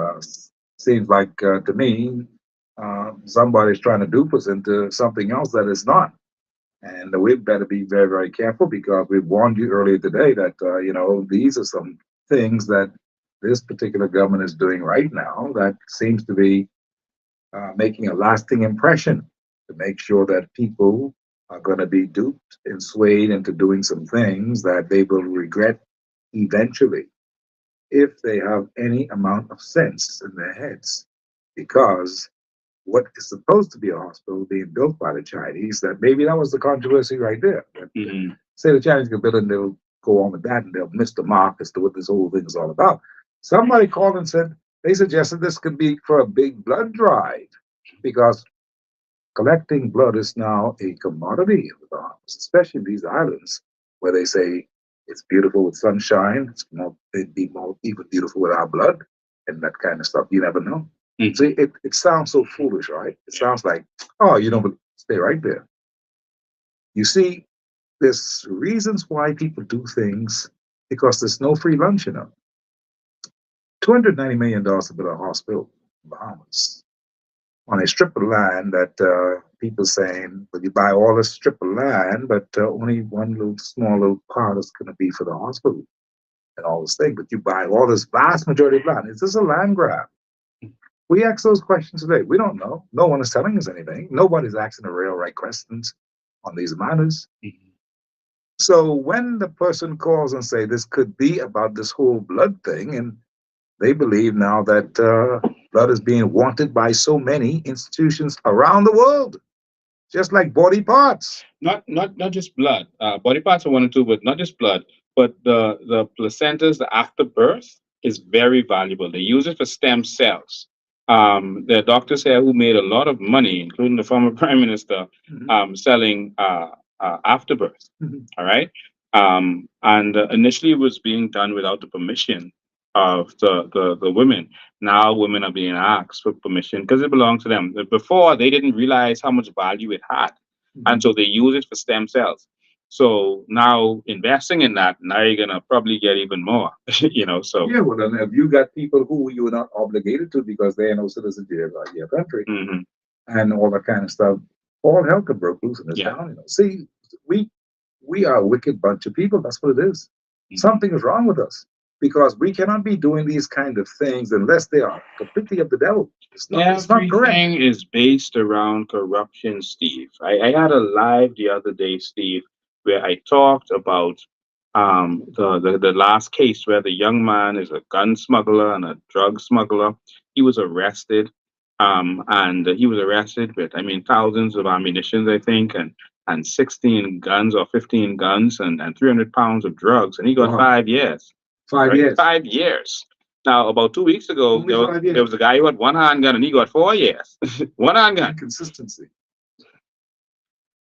seems like to me somebody's trying to dupe us into something else that is not. And we better be very, very careful because we warned you earlier today that these are some things that this particular government is doing right now that seems to be making a lasting impression to make sure that people are going to be duped and swayed into doing some things that they will regret eventually if they have any amount of sense in their heads. Because what is supposed to be a hospital being built by the Chinese, that maybe that was the controversy right there. Say the Chinese can build it and they'll go on with that and they'll miss the mark as to what this whole thing is all about. Somebody called and said they suggested this could be for a big blood drive because collecting blood is now a commodity in the Bahamas, especially in these islands where they say it's beautiful with sunshine. It'd be more even beautiful with our blood and that kind of stuff. You never know. See, it sounds so foolish, right? It sounds like, oh, but stay right there. You see, there's reasons why people do things because there's no free lunch, $290 million to build a hospital in the Bahamas on a strip of land that people saying, well, you buy all this strip of land, but only one little small little part is going to be for the hospital and all this thing. But you buy all this vast majority of land. Is this a land grab? We ask those questions today. We don't know. No one is telling us anything. Nobody's asking the real right questions on these matters. So when the person calls and say this could be about this whole blood thing, and they believe now that blood is being wanted by so many institutions around the world, just like body parts. Not just blood. Body parts are one and two, but not just blood. But the placentas, the afterbirth, is very valuable. They use it for stem cells. There are doctors here who made a lot of money, including the former prime minister, selling afterbirth. All right. And initially it was being done without the permission of the women. Now women are being asked for permission because it belongs to them. Before, they didn't realize how much value it had. And so they use it for stem cells. So now investing in that, now you're gonna probably get even more, So yeah, well then if you got people who you're not obligated to because they are no citizens of your country and all that kind of stuff, all hell could broke loose in this Yeah. town. See, we we are a wicked bunch of people. That's what it is. Something is wrong with us because we cannot be doing these kind of things unless they are completely of the devil. It's not. It's not correct. Everything is based around corruption, Steve. I had a live the other day, Steve, where I talked about the last case where the young man is a gun smuggler and a drug smuggler. He was arrested, and he was arrested with, I mean, thousands of ammunition, I think, and 16 guns or 15 guns and 300 pounds of drugs, and he got Wow. 5 years. 5 years. 5 years. Now, about 2 weeks ago, Only 5 years. there was a guy who had one handgun and he got 4 years. One handgun. Inconsistency.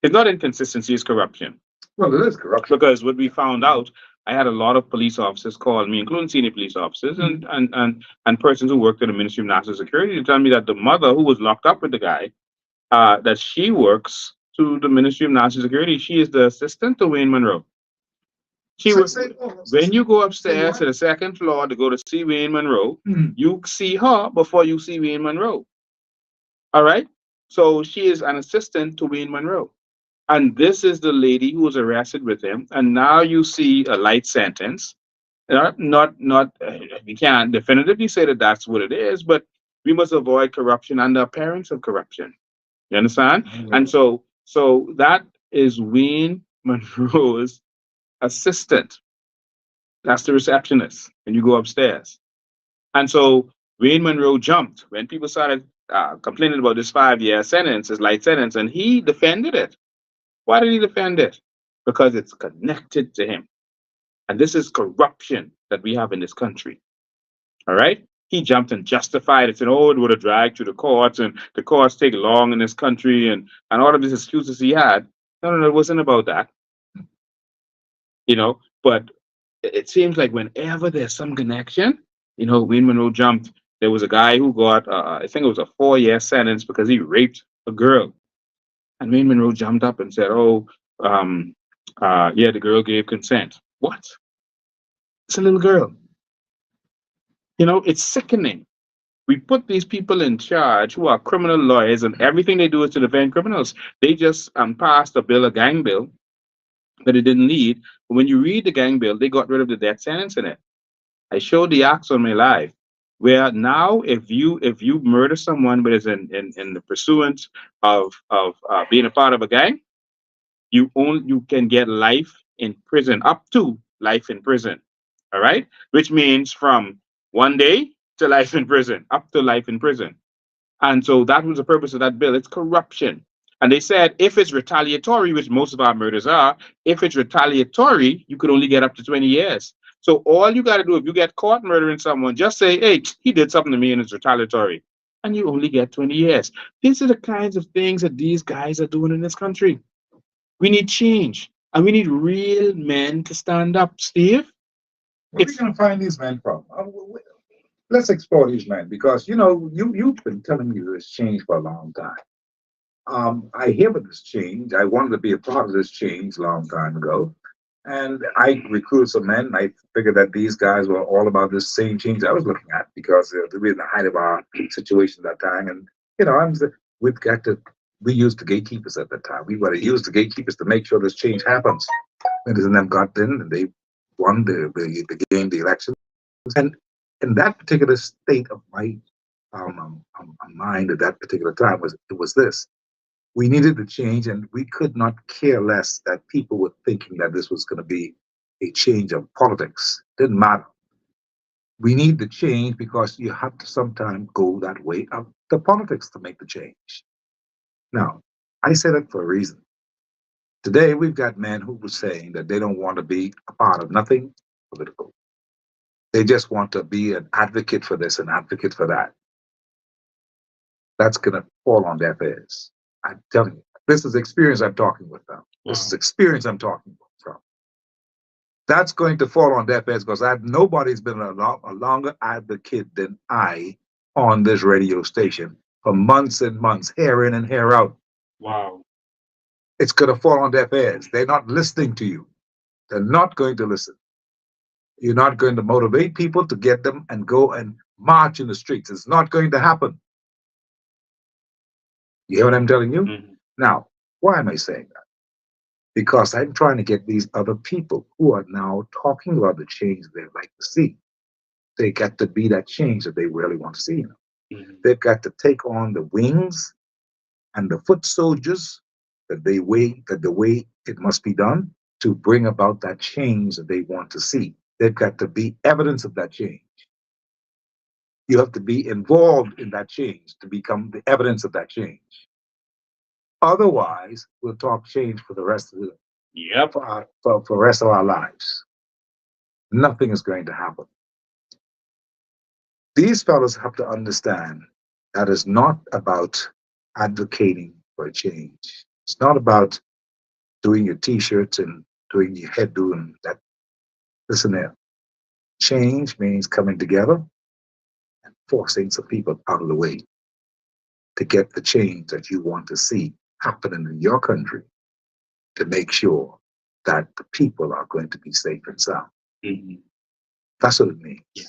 It's not inconsistency, it's corruption. Well, it is corruption. Because what we found out, I had a lot of police officers call me, including senior police officers and persons who worked at the Ministry of National Security, to tell me that the mother who was locked up with the guy, that she works to the Ministry of National Security. She is the assistant to Wayne Monroe. She was, when you go upstairs to the second floor to go to see Wayne Monroe, you see her before you see Wayne Monroe. All right? So she is an assistant to Wayne Monroe. And this is the lady who was arrested with him. And now you see a light sentence. We can't definitively say that that's what it is, but we must avoid corruption and the appearance of corruption. You understand? And so that is Wayne Monroe's assistant. That's the receptionist when you go upstairs. And so Wayne Monroe jumped when people started complaining about this 5-year sentence, this light sentence, and he defended it. Why did he defend it? Because it's connected to him. And this is corruption that we have in this country. All right? He jumped and justified it, said, oh, it would have dragged through the courts, and the courts take long in this country, and all of these excuses he had. No, it wasn't about that. But it seems like whenever there's some connection, Wayne Monroe jumped. There was a guy who got, I think it was a 4-year sentence because he raped a girl. And Wayne Monroe jumped up and said, yeah, the girl gave consent. What? It's a little girl. It's sickening. We put these people in charge who are criminal lawyers, and everything they do is to defend criminals. They just passed a gang bill, that it didn't need. But when you read the gang bill, they got rid of the death sentence in it. I showed the acts on my live, where now if you murder someone but is in the pursuance of being a part of a gang, you can get life in prison, up to life in prison. All right, which means from 1 day to life in prison, up to life in prison. And so that was the purpose of that bill. It's corruption. And they said if it's retaliatory, which most of our murders are, if it's retaliatory, you could only get up to 20 years. So all you got to do, if you get caught murdering someone, just say, hey, he did something to me and it's retaliatory. And you only get 20 years. These are the kinds of things that these guys are doing in this country. We need change. And we need real men to stand up. Steve? Where are we going to find these men from? Let's explore these men because, you've been telling me this change for a long time. I hear of this change. I wanted to be a part of this change a long time ago. And I recruited some men. I figured that these guys were all about this same change I was looking at because we were in the height of our situation at that time. And, we used the gatekeepers at that time. We were to use the gatekeepers to make sure this change happens. And them got in and they won the game, the election. And in that particular state of my mind at that particular time was this. We needed to change, and we could not care less that people were thinking that this was going to be a change of politics. Didn't matter. We need the change because you have to sometimes go that way of the politics to make the change. Now, I say that for a reason. Today, we've got men who were saying that they don't want to be a part of nothing political. They just want to be an advocate for this, an advocate for that. That's going to fall on deaf ears. I'm telling you, this is experience I'm talking with now. This is experience I'm talking from. That's going to fall on deaf ears because nobody's been a longer advocate than I on this radio station for months and months, hair in and hair out. Wow. It's going to fall on deaf ears. They're not listening to you. They're not going to listen. You're not going to motivate people to get them and go and march in the streets. It's not going to happen. You hear what I'm telling you? Mm-hmm. Now, Why am I saying that? Because I'm trying to get these other people who are now talking about the change they'd like to see. They got to be that change that they really want to see. Mhm. They've got to take on the wings and the foot soldiers that the way it must be done to bring about that change that they want to see. They've got to be evidence of that change. You have to be involved in that change to become the evidence of that change. Otherwise, we'll talk change for the rest of the Yep. for the rest of our lives. Nothing is going to happen. These fellows have to understand that it's not about advocating for a change. It's not about doing your t-shirts and doing your head doing that. Listen there. Change means coming together and forcing some people out of the way to get the change that you want to see happening in your country to make sure that the people are going to be safe and sound. Mhm. That's what it means. Yeah.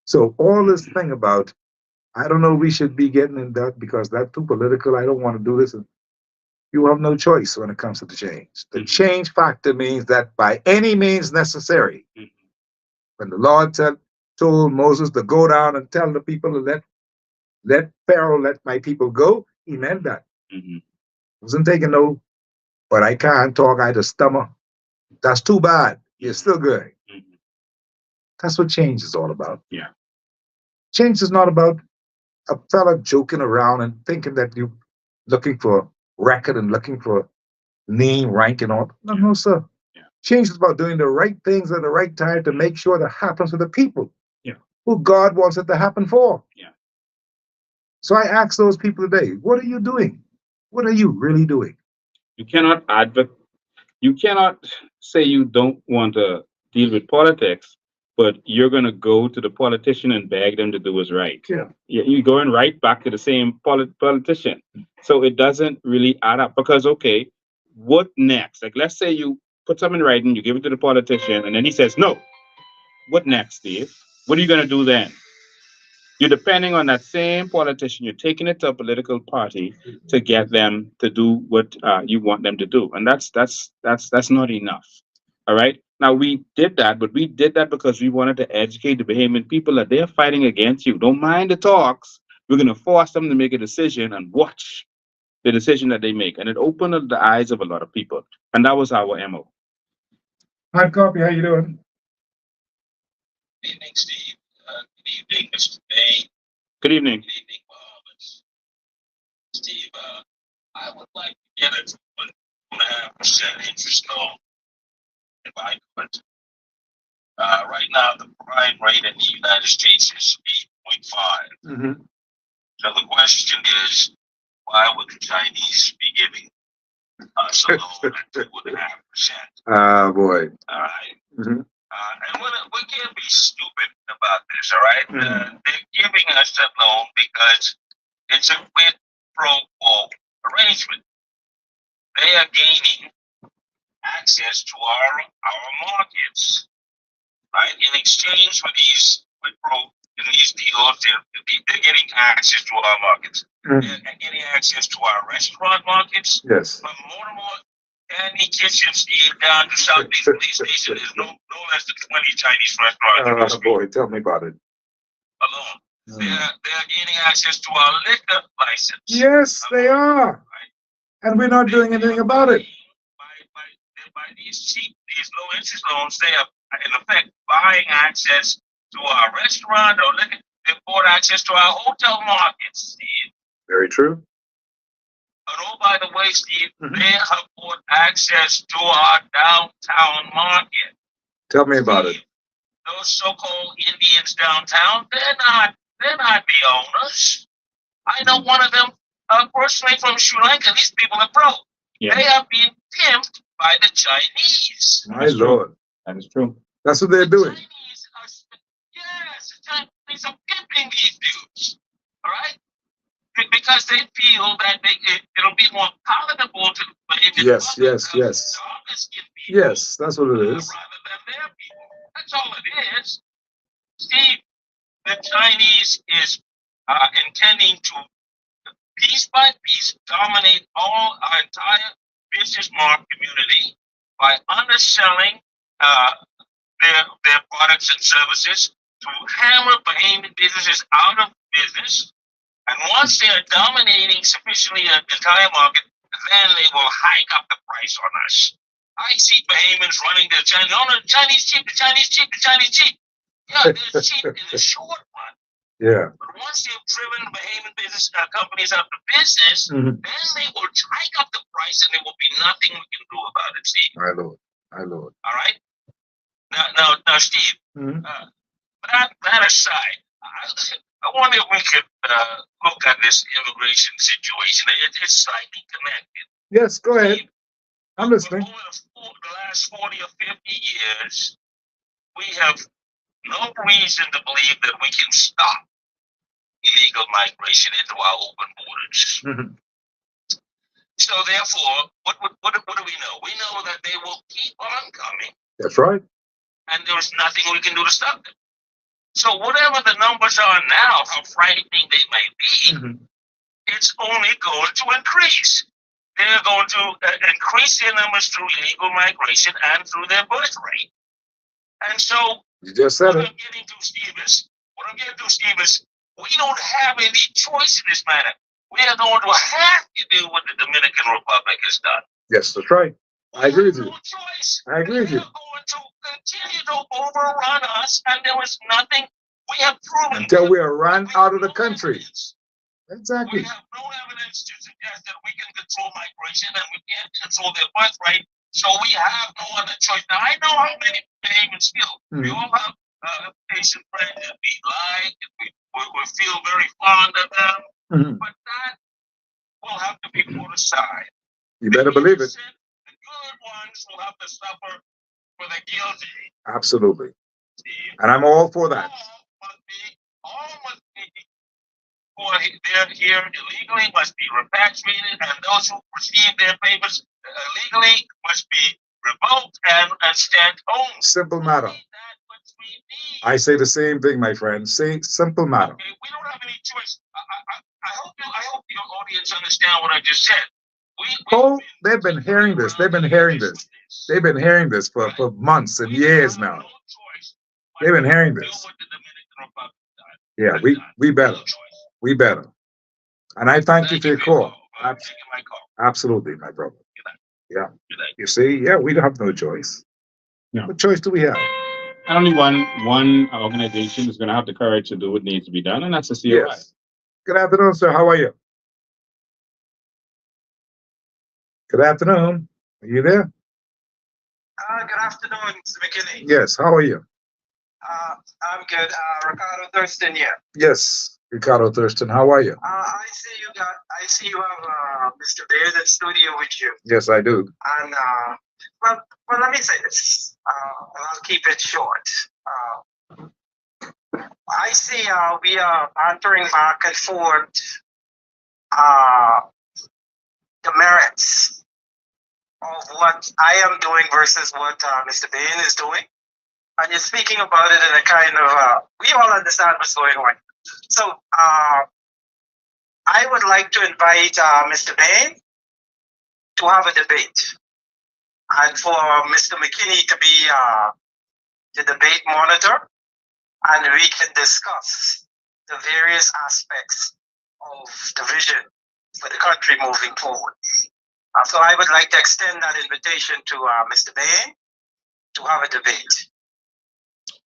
So all this thing about, I don't know, we should be getting in that because that's too political. I don't want to do this. And you have no choice when it comes to the change. The Mhm. change factor means that by any means necessary, Mhm. when the Lord told Moses to go down and tell the people to let Pharaoh let my people go, he meant that. Mhm. Wasn't taking no, but I can't talk, I just stammer. That's too bad. You're still good. Mhm. That's what change is all about. Yeah. Change is not about a fella joking around and thinking that you're looking for record and looking for name, rank, and all. No, no, sir. Yeah. Change is about doing the right things at the right time to make sure that happens for the people Yeah. who God wants it to happen for. Yeah. So I ask those people today, what are you doing? What are you really doing? You cannot you cannot say you don't want to deal with politics, but you're going to go to the politician and beg them to do what's right. Yeah. You're going right back to the same politician. So it doesn't really add up because, okay, what next? Like, let's say you put something in writing, you give it to the politician, and then he says, no. What next, Steve? What are you going to do then? You're depending on that same politician. You're taking it to a political party to get them to do what you want them to do, and that's not enough. All right. Now we did that, but we did that because we wanted to educate the Bahamian people that they're fighting against you. Don't mind the talks. We're going to force them to make a decision and watch the decision that they make, and it opened up the eyes of a lot of people, and that was our MO. Hard copy, how you doing? Good evening, Steve. Good evening, Mr. May. Good evening. Good evening, Steve. I would like to get a 2.5% interest loan if I could. Right now, the prime rate in the United States is 8.5. Mm-hmm. So the question is, why would the Chinese be giving us a loan at 2.5%? Ah, boy. All right. Mm-hmm. And we can't be stupid about this, all right? Mhm. They're giving us that loan because it's a quid pro quo arrangement. They are gaining access to our markets, right? In exchange for these quid pro in these deals, they're getting access to our markets. Mhm. They're getting access to our restaurant markets. Yes. From Mortimer Candy Kitchen, Steve, down to Southeast Police Station, there's no less than 20 Chinese restaurants Oh, boy, tell me about it. alone. They're gaining access to our liquor license. Yes, they are. And we're not doing anything about it. By these low interest loans, they are in effect buying access to our restaurant or liquor. They bought access to our hotel markets, Steve. Very true. And oh, by the way, Steve, Mhm. they have bought access to our downtown market. Tell me about it. Those so-called Indians downtown, they're not the owners. I know one of them personally from Sri Lanka. These people are broke. Yeah. They are being pimped by the Chinese. My That's true. Lord. That is true. That's what they're doing. Yes, the Chinese are pimping these dudes. All right? Because they feel that it'll be more palatable to the Yes, yes, yes. people, Yes, that's what it is. rather than their people. That's all it is. Steve, the Chinese is intending to piece by piece, dominate our entire business market community by underselling uh, their products and services to hammer Bahamian businesses out of business. And once they are dominating sufficiently an entire market, then they will hike up the price on us. I see Bahamians running the Chinese. Oh, no, Chinese cheap, the Chinese cheap, the Chinese cheap. Yeah, they're cheap in the short run. Yeah. But once they've driven Bahamian business companies out of business, Mhm. then they will hike up the price, and there will be nothing we can do about it, Steve. My Lord. My Lord. All right. Now, Steve. Mhm. That aside, I wonder if we could look at this immigration situation. It's slightly connected. Yes, go ahead. I'm listening. Over the last 40 or 50 years, we have no reason to believe that we can stop illegal migration into our open borders. Mhm. So therefore, what do we know? We know that they will keep on coming, That's right. and there's nothing we can do to stop them. So whatever the numbers are now, how frightening they may be, Mhm. it's only going to increase. They're going to increase their numbers through illegal migration and through their birth rate. And so You just said what it. I'm getting to, Steve, is we don't have any choice in this matter. We are going to have to do what the Dominican Republic has done. Yes, that's right. I agree with you. No choice. I agree with They you. are going to continue to overrun us, and there is nothing we have proven. Until we are run We out have of the no country. evidence. Exactly. We have no evidence to suggest that we can control migration and we can't control their birth rate, so we have no other choice. Now, I know how many Bahamians feel. We Mhm. all have patient friends that we like, and we feel very fond of them, Mhm. but that will have to be put aside. You better believe it. The good ones will have to suffer for the guilty. Absolutely. Steve. And I'm all for that. All must be who are here illegally must be repatriated, and those who receive their papers illegally must be revoked and sent home. Simple matter. Only that which we need. I say the same thing, my friend. Say simple matter. Okay, we don't have any choice. I hope your audience understand what I just said. Oh, they've been hearing this. They've been hearing this. They've been hearing this for months and years now. They've been hearing this. Yeah, we better. We better. And I thank you for your call. Absolutely, my brother. Yeah. You see, yeah, we don't have no choice. No. What choice do we have? And only one organization is going to have the courage to do what needs to be done, and that's the COI. Yes. Good afternoon, sir. How are you? Good afternoon. Are you there? Good afternoon, Mr. Mckinney. Yes. How are you? I'm good. Ricardo Thurston here. Yes, Ricardo Thurston. How are you? I see you have Mr. Baird in studio with you. Yes, I do. And well, let me say this. And I'll keep it short. I see we are answering back and forth the merits of what I am doing versus what Mr. Bain is doing. And you're speaking about it in a kind of, we all understand what's going on. So I would like to invite Mr. Bain to have a debate. And for Mr. McKinney to be the debate monitor, and we can discuss the various aspects of the vision for the country moving forward. So I would like to extend that invitation to Mr. Bain to have a debate.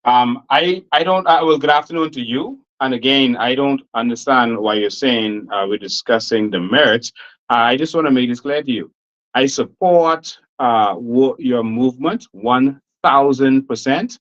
Well, good afternoon to you. And again, I don't understand why you're saying we're discussing the merits. I just want to make this clear to you. I support your movement 1,000%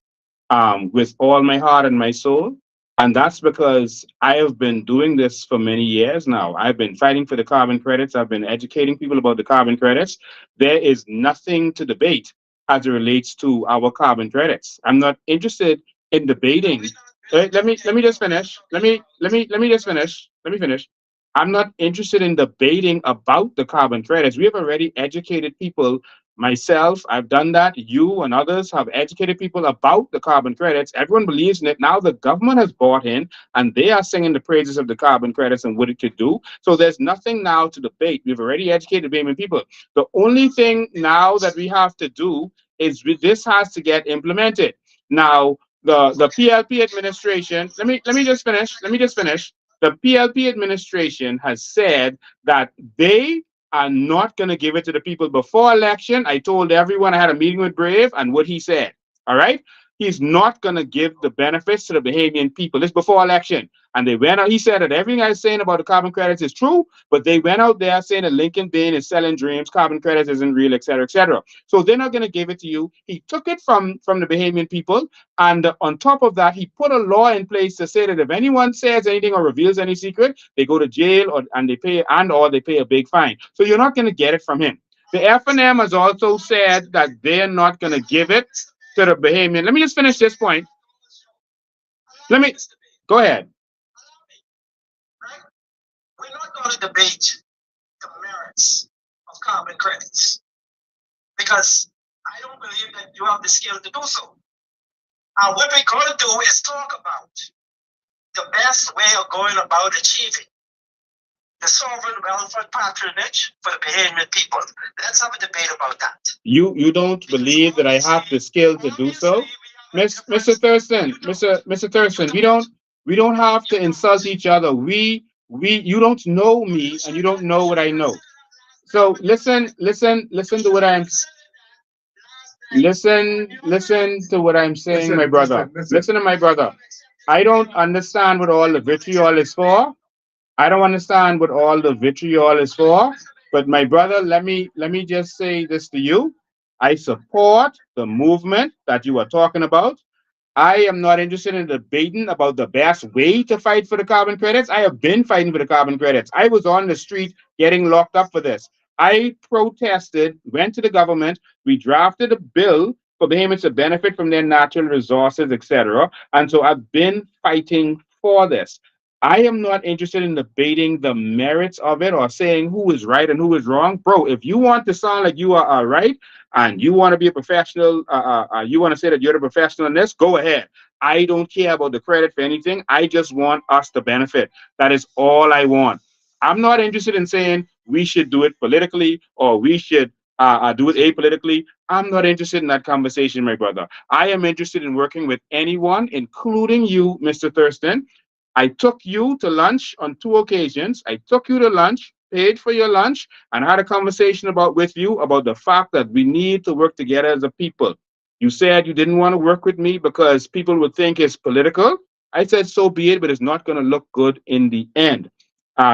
with all my heart and my soul. And that's because I have been doing this for many years now. I've been fighting for the carbon credits. I've been educating people about the carbon credits. There is nothing to debate as it relates to our carbon credits. I'm not interested in debating. Let me just finish. Let me just finish. Let me finish. I'm not interested in debating about the carbon credits. We have already educated people Myself, I've done that. You and others have educated people about the carbon credits. Everyone believes in it. Now the government has bought in and they are singing the praises of the carbon credits and what it could do. So there's nothing now to debate. We've already educated Bahamian people. The only thing now that we have to do is this has to get implemented. Now, the PLP administration, let me just finish. Let me just finish. The PLP administration has said that they are not going to give it to the people before election. I told everyone, I had a meeting with Brave and what he said. All right. He's not going to give the benefits to the Bahamian people. This before election. And they went out. He said that everything I was saying about the carbon credits is true, but they went out there saying that Lincoln Bain is selling dreams, carbon credits isn't real, et cetera, et cetera. So they're not going to give it to you. He took it from the Bahamian people. And on top of that, he put a law in place to say that if anyone says anything or reveals any secret, they go to jail and they pay or they pay a big fine. So you're not going to get it from him. The FNM has also said that they're not going to give it to the Bahamian. Let me just finish this point. Let me go ahead. Right? We're not going to debate the merits of carbon credits because I don't believe that you have the skill to do so. What we're going to do is talk about the best way of going about achieving the sovereign wealth and patronage for the Bahamian people. Let's have a debate about that. You don't believe that I have the skill to do so? Mr. Thurston, Mr. Thurston, we don't have to insult each other. You don't know me and you don't know what I know. So listen to what listen to what I'm saying, my brother. Listen to my brother. I don't understand what all the vitriol is for. I don't understand what all the vitriol is for. But my brother, let me just say this to you. I support the movement that you are talking about. I am not interested in debating about the best way to fight for the carbon credits. I have been fighting for the carbon credits. I was on the street getting locked up for this. I protested, went to the government. We drafted a bill for Bahamians to benefit from their natural resources, etc. And so I've been fighting for this. I am not interested in debating the merits of it or saying who is right and who is wrong. Bro, if you want to sound like you are right, and you want to be a professional, you want to say that you're the professional in this, go ahead. I don't care about the credit for anything. I just want us to benefit. That is all I want. I'm not interested in saying we should do it politically or we should do it apolitically. I'm not interested in that conversation, my brother. I am interested in working with anyone, including you, Mr. Thurston. I took you to lunch on 2 occasions. I took you to lunch, paid for your lunch, and had a conversation with you about the fact that we need to work together as a people. You said you didn't want to work with me because people would think it's political. I said, so be it, but it's not going to look good in the end.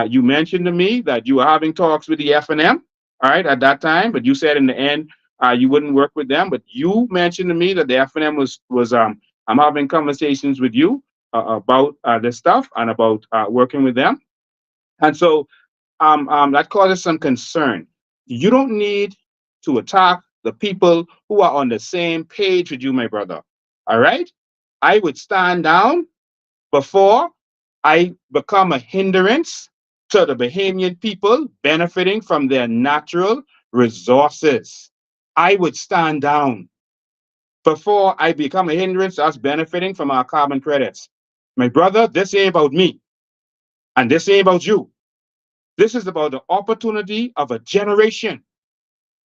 You mentioned to me that you were having talks with the FNM, all right, at that time, but you said in the end you wouldn't work with them. But you mentioned to me that the FNM was I'm having conversations with you about this stuff and about working with them. And so that causes some concern. You don't need to attack the people who are on the same page with you, my brother. All right? I would stand down before I become a hindrance to the Bahamian people benefiting from their natural resources. I would stand down before I become a hindrance to us benefiting from our carbon credits. My brother, this ain't about me, and this ain't about you. This is about the opportunity of a generation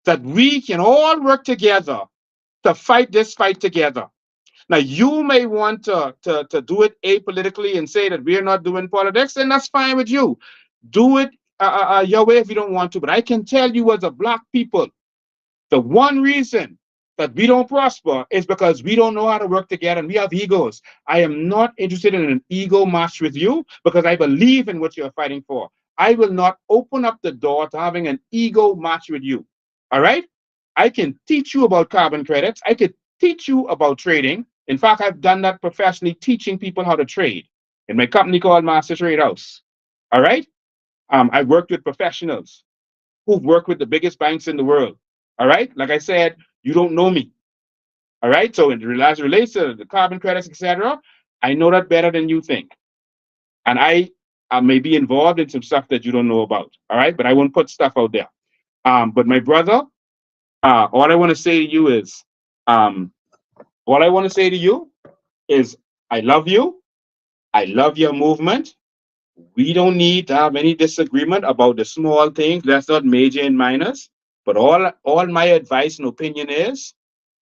that we can all work together to fight this fight together. Now, you may want to do it apolitically and say that we're not doing politics, and that's fine with you. Do it your way if you don't want to. But I can tell you as a Black people, the one reason that we don't prosper is because we don't know how to work together and we have egos. I am not interested in an ego match with you because I believe in what you're fighting for. I will not open up the door to having an ego match with you. All right? I can teach you about carbon credits. I could teach you about trading. In fact, I've done that professionally, teaching people how to trade in my company called Master Trade House. All right? I worked with professionals who've worked with the biggest banks in the world. All right? Like I said, you don't know me. All right? So in relates to the carbon credits, etc., I know that better than you think. And I may be involved in some stuff that you don't know about. All right? But I won't put stuff out there. But my brother, All I want to say to you is, all I want to say to you is, I love you. I love your movement. We don't need to have any disagreement about the small things. That's not major and minors. But all my advice and opinion is,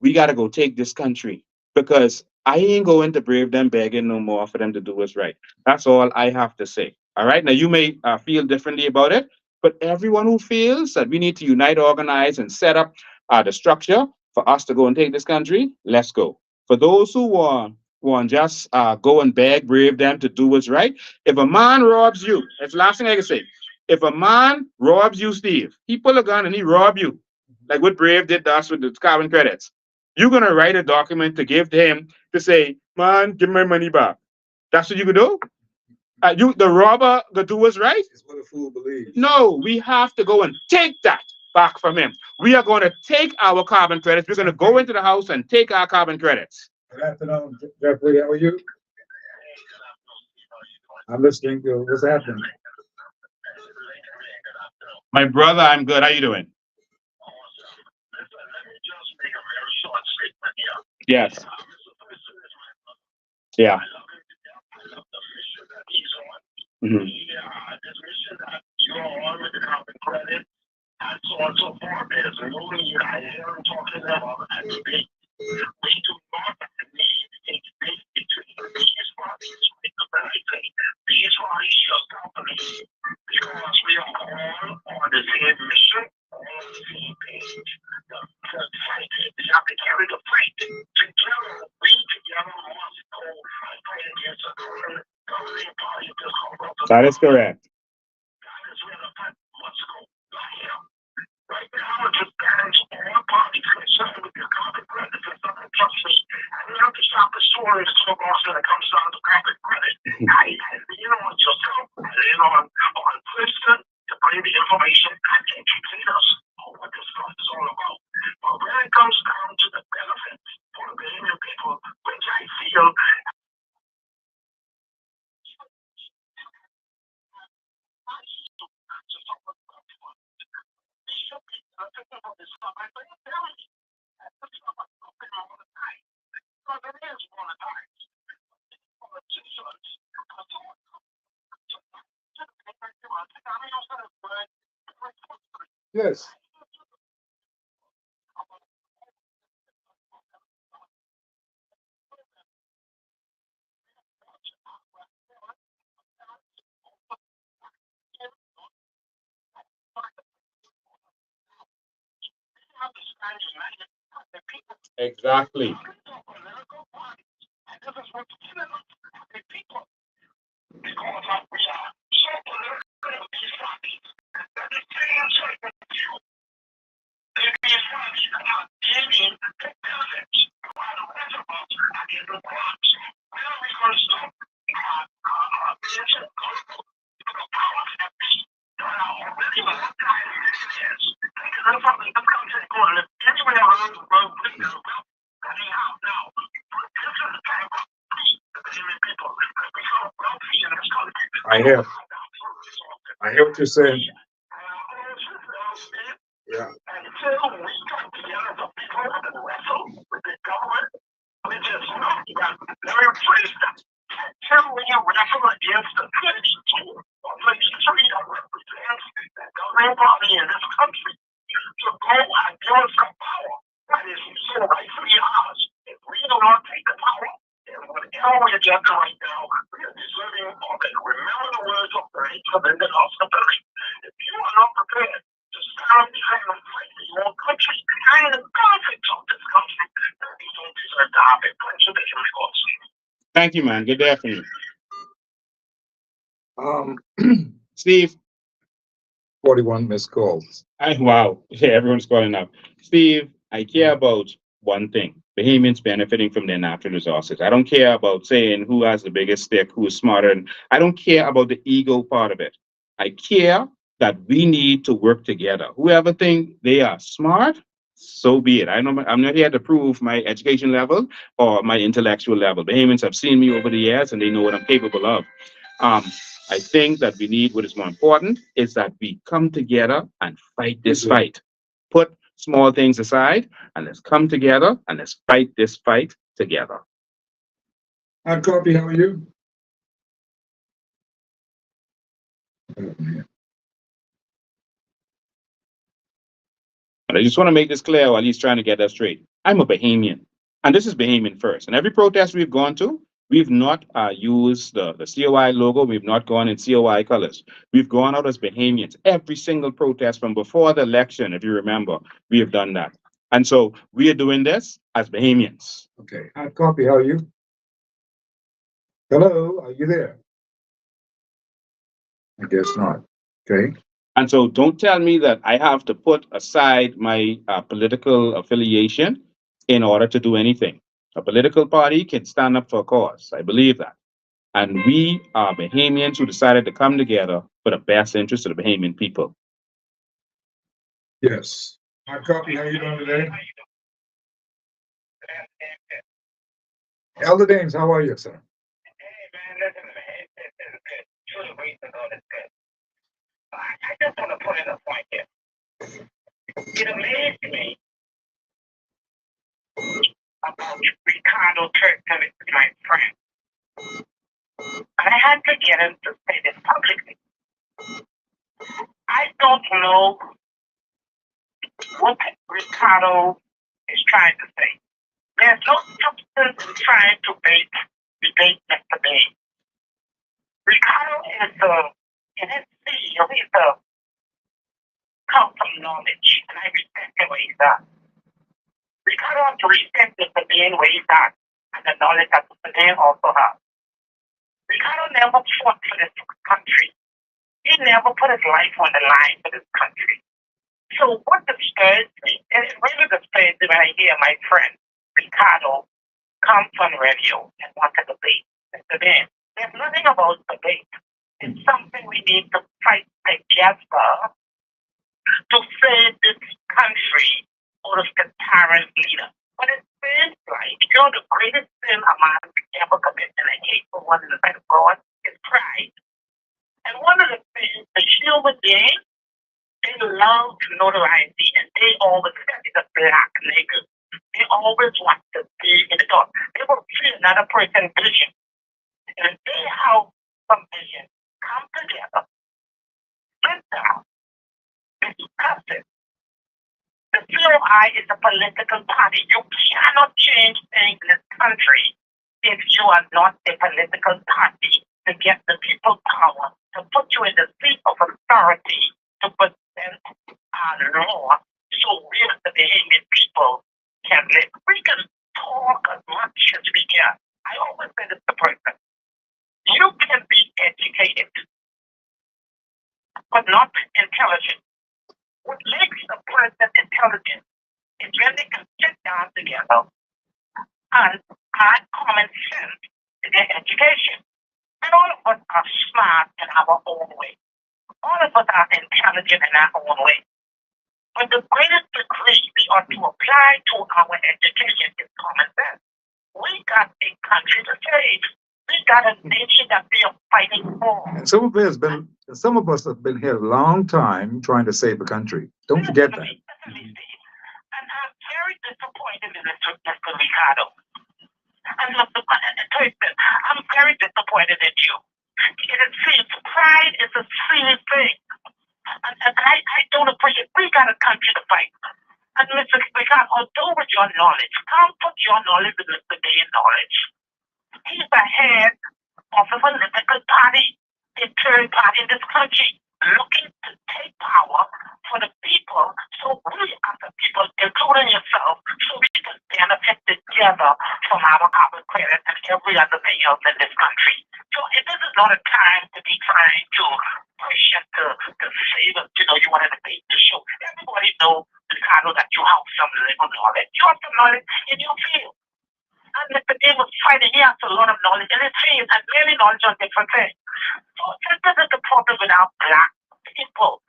we got to go take this country, because I ain't going to brave them begging no more for them to do what's right. That's all I have to say. All right. Now, you may feel differently about it, but everyone who feels that we need to unite, organize, and set up the structure for us to go and take this country, let's go. For those who want just go and beg, brave them to do what's right, if a man robs you, that's the last thing I can say. If a man robs you, Steve, he pull a gun and he rob you, like what Brave did to us with the carbon credits. You're gonna write a document to give to him to say, "Man, give my money back." That's what you could do. You, the robber, gonna do what's right. It's what a fool believes. No, we have to go and take that back from him. We are going to take our carbon credits. We're going to go into the house and take our carbon credits. Good afternoon, Jeffrey. How are you? I'm listening to what's happening. My brother, I'm good. How you doing? Yes. Yeah. Mhm. And so on and so forth. There's a movie I hear him talking about at the beat. We do not need a debate between these parties. These parties just companies, because we are all on the same mission, all on the same page. The fight, we have to carry the fight together. We together must go fight against the governing party. That is correct. That is where the fight must go. Not here. Right now, it just bans all parties concerned with your carbon credits and southern justice. And you have to stop the story of so often it comes down to carbon credit. I lean on yourself, I lean on Princeton to bring the information and educate us on what this stuff is all about. But when it comes down to the benefits for the Bahamian people, which I feel Yes. Exactly. I hear what you're saying. Yeah. Thank you, man. Good afternoon. Steve. 41 missed calls. Wow. Yeah, everyone's calling now. Steve, I care about one thing. Bahamians benefiting from their natural resources. I don't care about saying who has the biggest stick, who is smarter. And I don't care about the ego part of it. I care that we need to work together. Whoever think they are smart, so be it. I'm not here to prove my education level or my intellectual level. Bahamians have seen me over the years and they know what I'm capable of. I think that we need, what is more important is that we come together and fight this fight. small things aside and let's come together and let's fight this fight together. Hard copy, how are you? And I just want to make this clear while he's trying to get that straight. I'm a Bahamian, and this is Bahamian first. And every protest we've gone to, we've not used the COI logo. We've not gone in COI colors. We've gone out as Bahamians. Every single protest from before the election, if you remember, we have done that. And so we are doing this as Bahamians. Okay, hard copy, how are you? Hello, are you there? I guess not. Okay. And so don't tell me that I have to put aside my political affiliation in order to do anything. A political party can stand up for a cause. I believe that. And we are Bahamians who decided to come together for the best interest of the Bahamian people. Yes. Hard copy, how you doing today? Elder Dames, how are you, sir? Hey, man, listen, it's good. Truly reason on is good. I just want to put in a point here. It amazed me about Ricardo Turton, my friend. And I had to get him to say this publicly. I don't know what Ricardo is trying to say. There's no substance in trying to debate Mr. Bain. Ricardo is in his CEO, he's come from knowledge, and I respect the way he's at. Ricardo has to respect Mr. Bain where he's at, and the knowledge that Mr. Bain also has. Ricardo never fought for this country. He never put his life on the line for this country. So what disturbs me, and it really disturbs me when I hear my friend Ricardo comes on radio and want to debate Mr. Bain. There's nothing about debate. It's something we need to fight together to save this country out of the tyrant leader. But it seems like, the greatest sin a man could ever commit, and I hate for one in the sight of God, is pride. And one of the things, the human being, they love notoriety, and they always, especially the black niggas, they always want to be in the top. They will see another person's vision. And if they have some vision, come together, sit down, discuss it. The COI is a political party. You cannot change things in this country if you are not a political party to get the people power, to put you in the seat of authority, to present our law so we as the Bahamian people can live. We can talk as much as we can. I always say this to person. You can be educated, but not intelligent. What makes a person intelligent is when they can sit down together and add common sense to their education. And all of us are smart in our own way. All of us are intelligent in our own way. But the greatest degree we ought to apply to our education is common sense. We got a country to save. We got a nation that we are fighting for. And some of us have been here a long time trying to save the country. Don't forget that. And I'm very disappointed in Mr. Ricardo. And I'm very disappointed in you. It seems pride is a silly thing. And I don't appreciate. We got a country to fight. And Mr. Ricardo, although with your knowledge, come put your knowledge with Mr. Bain's knowledge. He's the head of a political party, a third party in this country, looking to take power for the people, so we as the people, including yourself, so we can benefit together from our carbon credit and every other thing else in this country. So this is not a time to be trying to push and to save us. You want to debate the show. Everybody knows, Ricardo, that you have some level knowledge. You have some knowledge in your field. And Mr. Bain was fighting, he has a lot of knowledge in his field and really knowledge on different things. So this is the problem with our black people.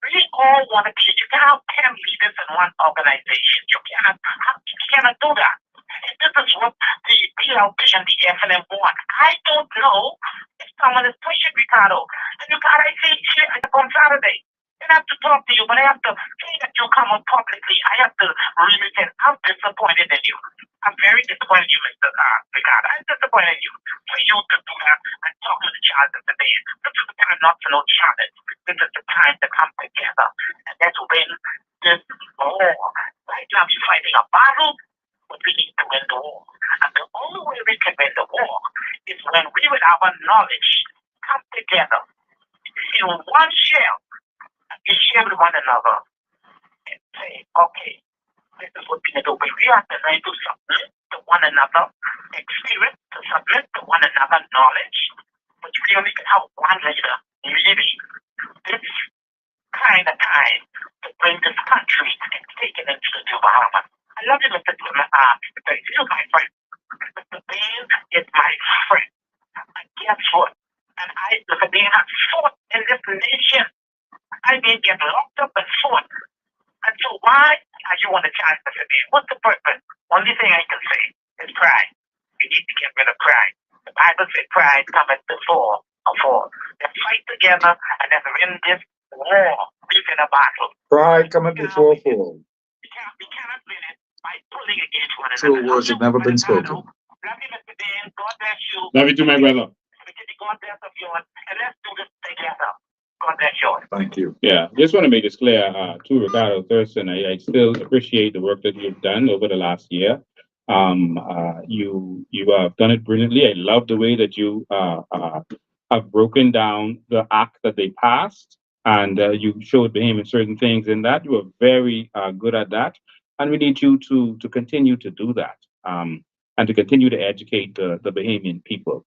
We all want to be, you can have 10 leaders in one organization. You cannot do that. And this is what the PLP and the FNM want. I don't know if someone is pushing Ricardo. And I see here on Saturday. I have to talk to you, but I have to say that you you come up publicly, I have to really say, I'm disappointed in you. I'm very disappointed in you, Mr. Ricardo. I'm disappointed in you for you to do that and talk to the child of the day. This is the time not to know challenge. This is the time to come together. And that's when this war. Right now, you're fighting a battle, but we need to win the war. And the only way we can win the war is when we, with our knowledge, come together in one shell and share with one another and say, okay, this is what we need to do. We have to learn to submit to one another, experience to submit to one another knowledge, but we only can have one leader leading this kind of time to bring this country and take it into the new Bahamas. I love you, Mr. You're my friend. Mr. Bean is my friend. And guess what? And Mr. Bean has fought in this nation. I didn't get locked up and fought. And so why are you on the chance, Mr. Bean? What's the purpose? Only thing I can say is pride. You need to get rid of pride. The Bible says pride cometh before a fall. Let's fight together and let's win this war. We're in a battle. Pride cometh before fall. We cannot win it by pulling against one True another. words have never been spoken. Love you, Mr. Bean. God bless you. Love you too, my brother. God bless of yours. And let's do this together. God bless you. Thank you. Yeah, just want to make this clear to Ricardo Thurston. I still appreciate the work that you've done over the last year. You have done it brilliantly. I love the way that you have broken down the act that they passed, and you showed Bahamian certain things in that. You were very good at that, and we need you to continue to do that, and to continue to educate the Bahamian people.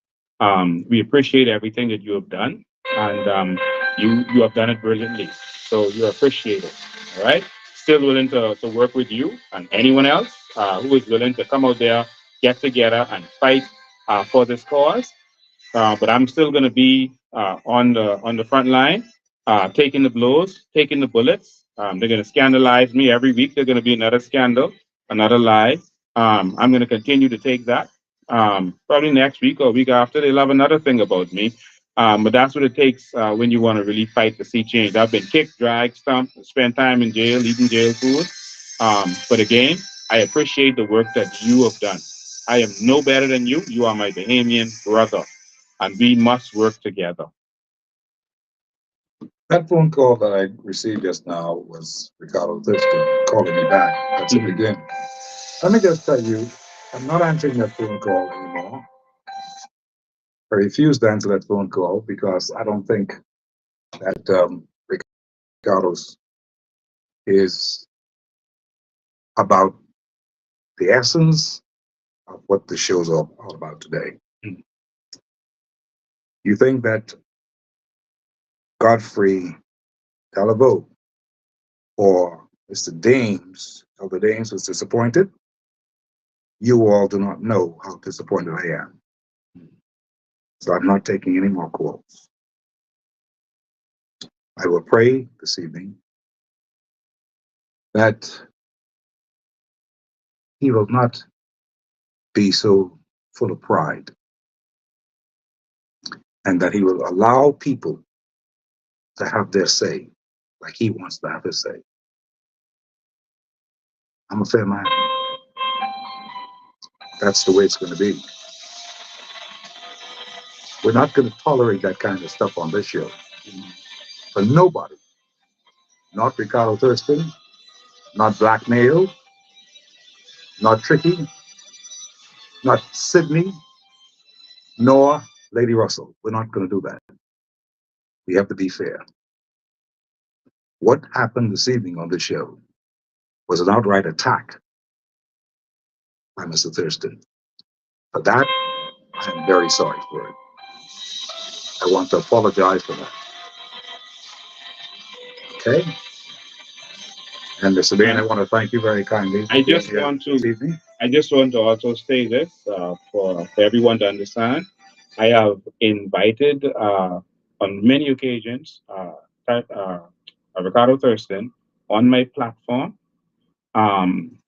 We appreciate everything that you have done, and you have done it brilliantly. So you're appreciated. All right. Still willing to work with you and anyone else who is willing to come out there, get together, and fight for this cause. But I'm still going to be on the front line, taking the blows, taking the bullets. They're going to scandalize me every week. There's going to be another scandal, another lie. I'm going to continue to take that. Probably next week or week after, they'll have another thing about me. But that's what it takes when you want to really fight to see change. I've been kicked, dragged, stumped, spent time in jail, eating jail food. But again, I appreciate the work that you have done. I am no better than you. You are my Bahamian brother, and we must work together. That phone call that I received just now was Ricardo Thurston calling me back. That's it again. Let me just tell you, I'm not answering that phone call anymore. I refuse to answer that phone call because I don't think that Ricardo's is about the essence of what the show's all about today. You think that Godfrey Talavo or Mr. Dames, Elder Dames, was disappointed? You all do not know how disappointed I am. So I'm not taking any more calls. I will pray this evening that he will not be so full of pride, and that he will allow people to have their say like he wants to have his say. I'm a fair man. That's the way it's going to be. We're not going to tolerate that kind of stuff on this show. For nobody. Not Ricardo Thurston, not Blackmail, not Tricky, not Sydney, nor Lady Russell. We're not going to do that. We have to be fair. What happened this evening on the show was an outright attack by Mr. Thurston. For that, I am very sorry for it. I want to apologize for that. Okay? And Mr. Bain, I want to thank you very kindly. I just want to also say this for everyone to understand. I have invited on many occasions Ricardo Thurston on my platform, on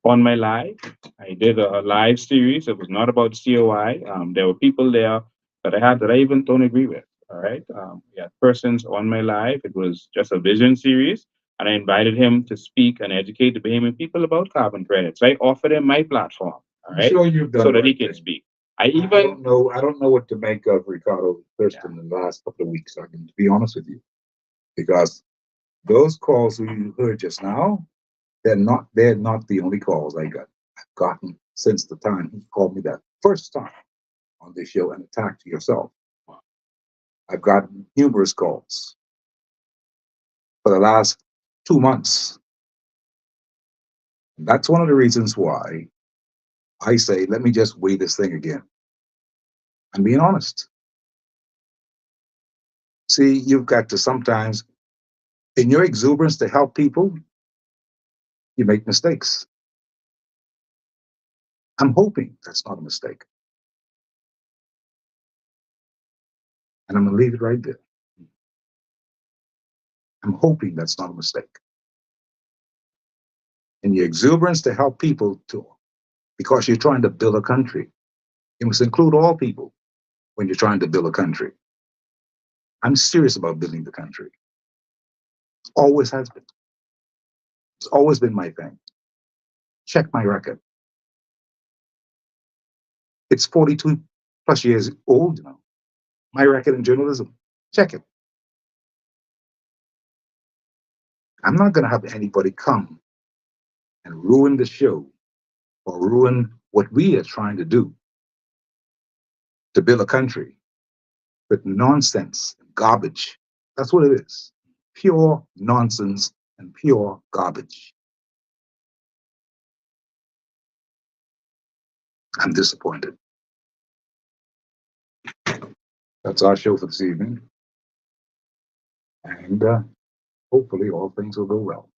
my live. I did a live series. It was not about COI. There were people there that I even don't agree with. All right. We had persons on my live. It was just a vision series. and I invited him to speak and educate the Bahamian people about carbon credits. I offered him my platform, all I'm right, sure you've done so the that he right can thing. speak. I I even don't know. I don't know what to make of Ricardo Thurston in the last couple of weeks. I can be honest with you, because those calls you heard just now, they're not the only calls I've gotten since the time he called me that first time on this show and attacked yourself. I've gotten numerous calls for the last 2 months. That's one of the reasons why I say, let me just weigh this thing again. I'm being honest. See, you've got to sometimes, in your exuberance to help people, you make mistakes. I'm hoping that's not a mistake. And I'm going to leave it right there. I'm hoping that's not a mistake. In your exuberance to help people, because you're trying to build a country, you must include all people when you're trying to build a country. I'm serious about building the country. Always has been. It's always been my thing. Check my record. It's 42 plus years old now. My record in journalism. Check it. I'm not going to have anybody come and ruin the show or ruin what we are trying to do to build a country with nonsense and garbage. That's what it is. Pure nonsense and pure garbage. I'm disappointed. That's our show for this evening. And hopefully all things will go well.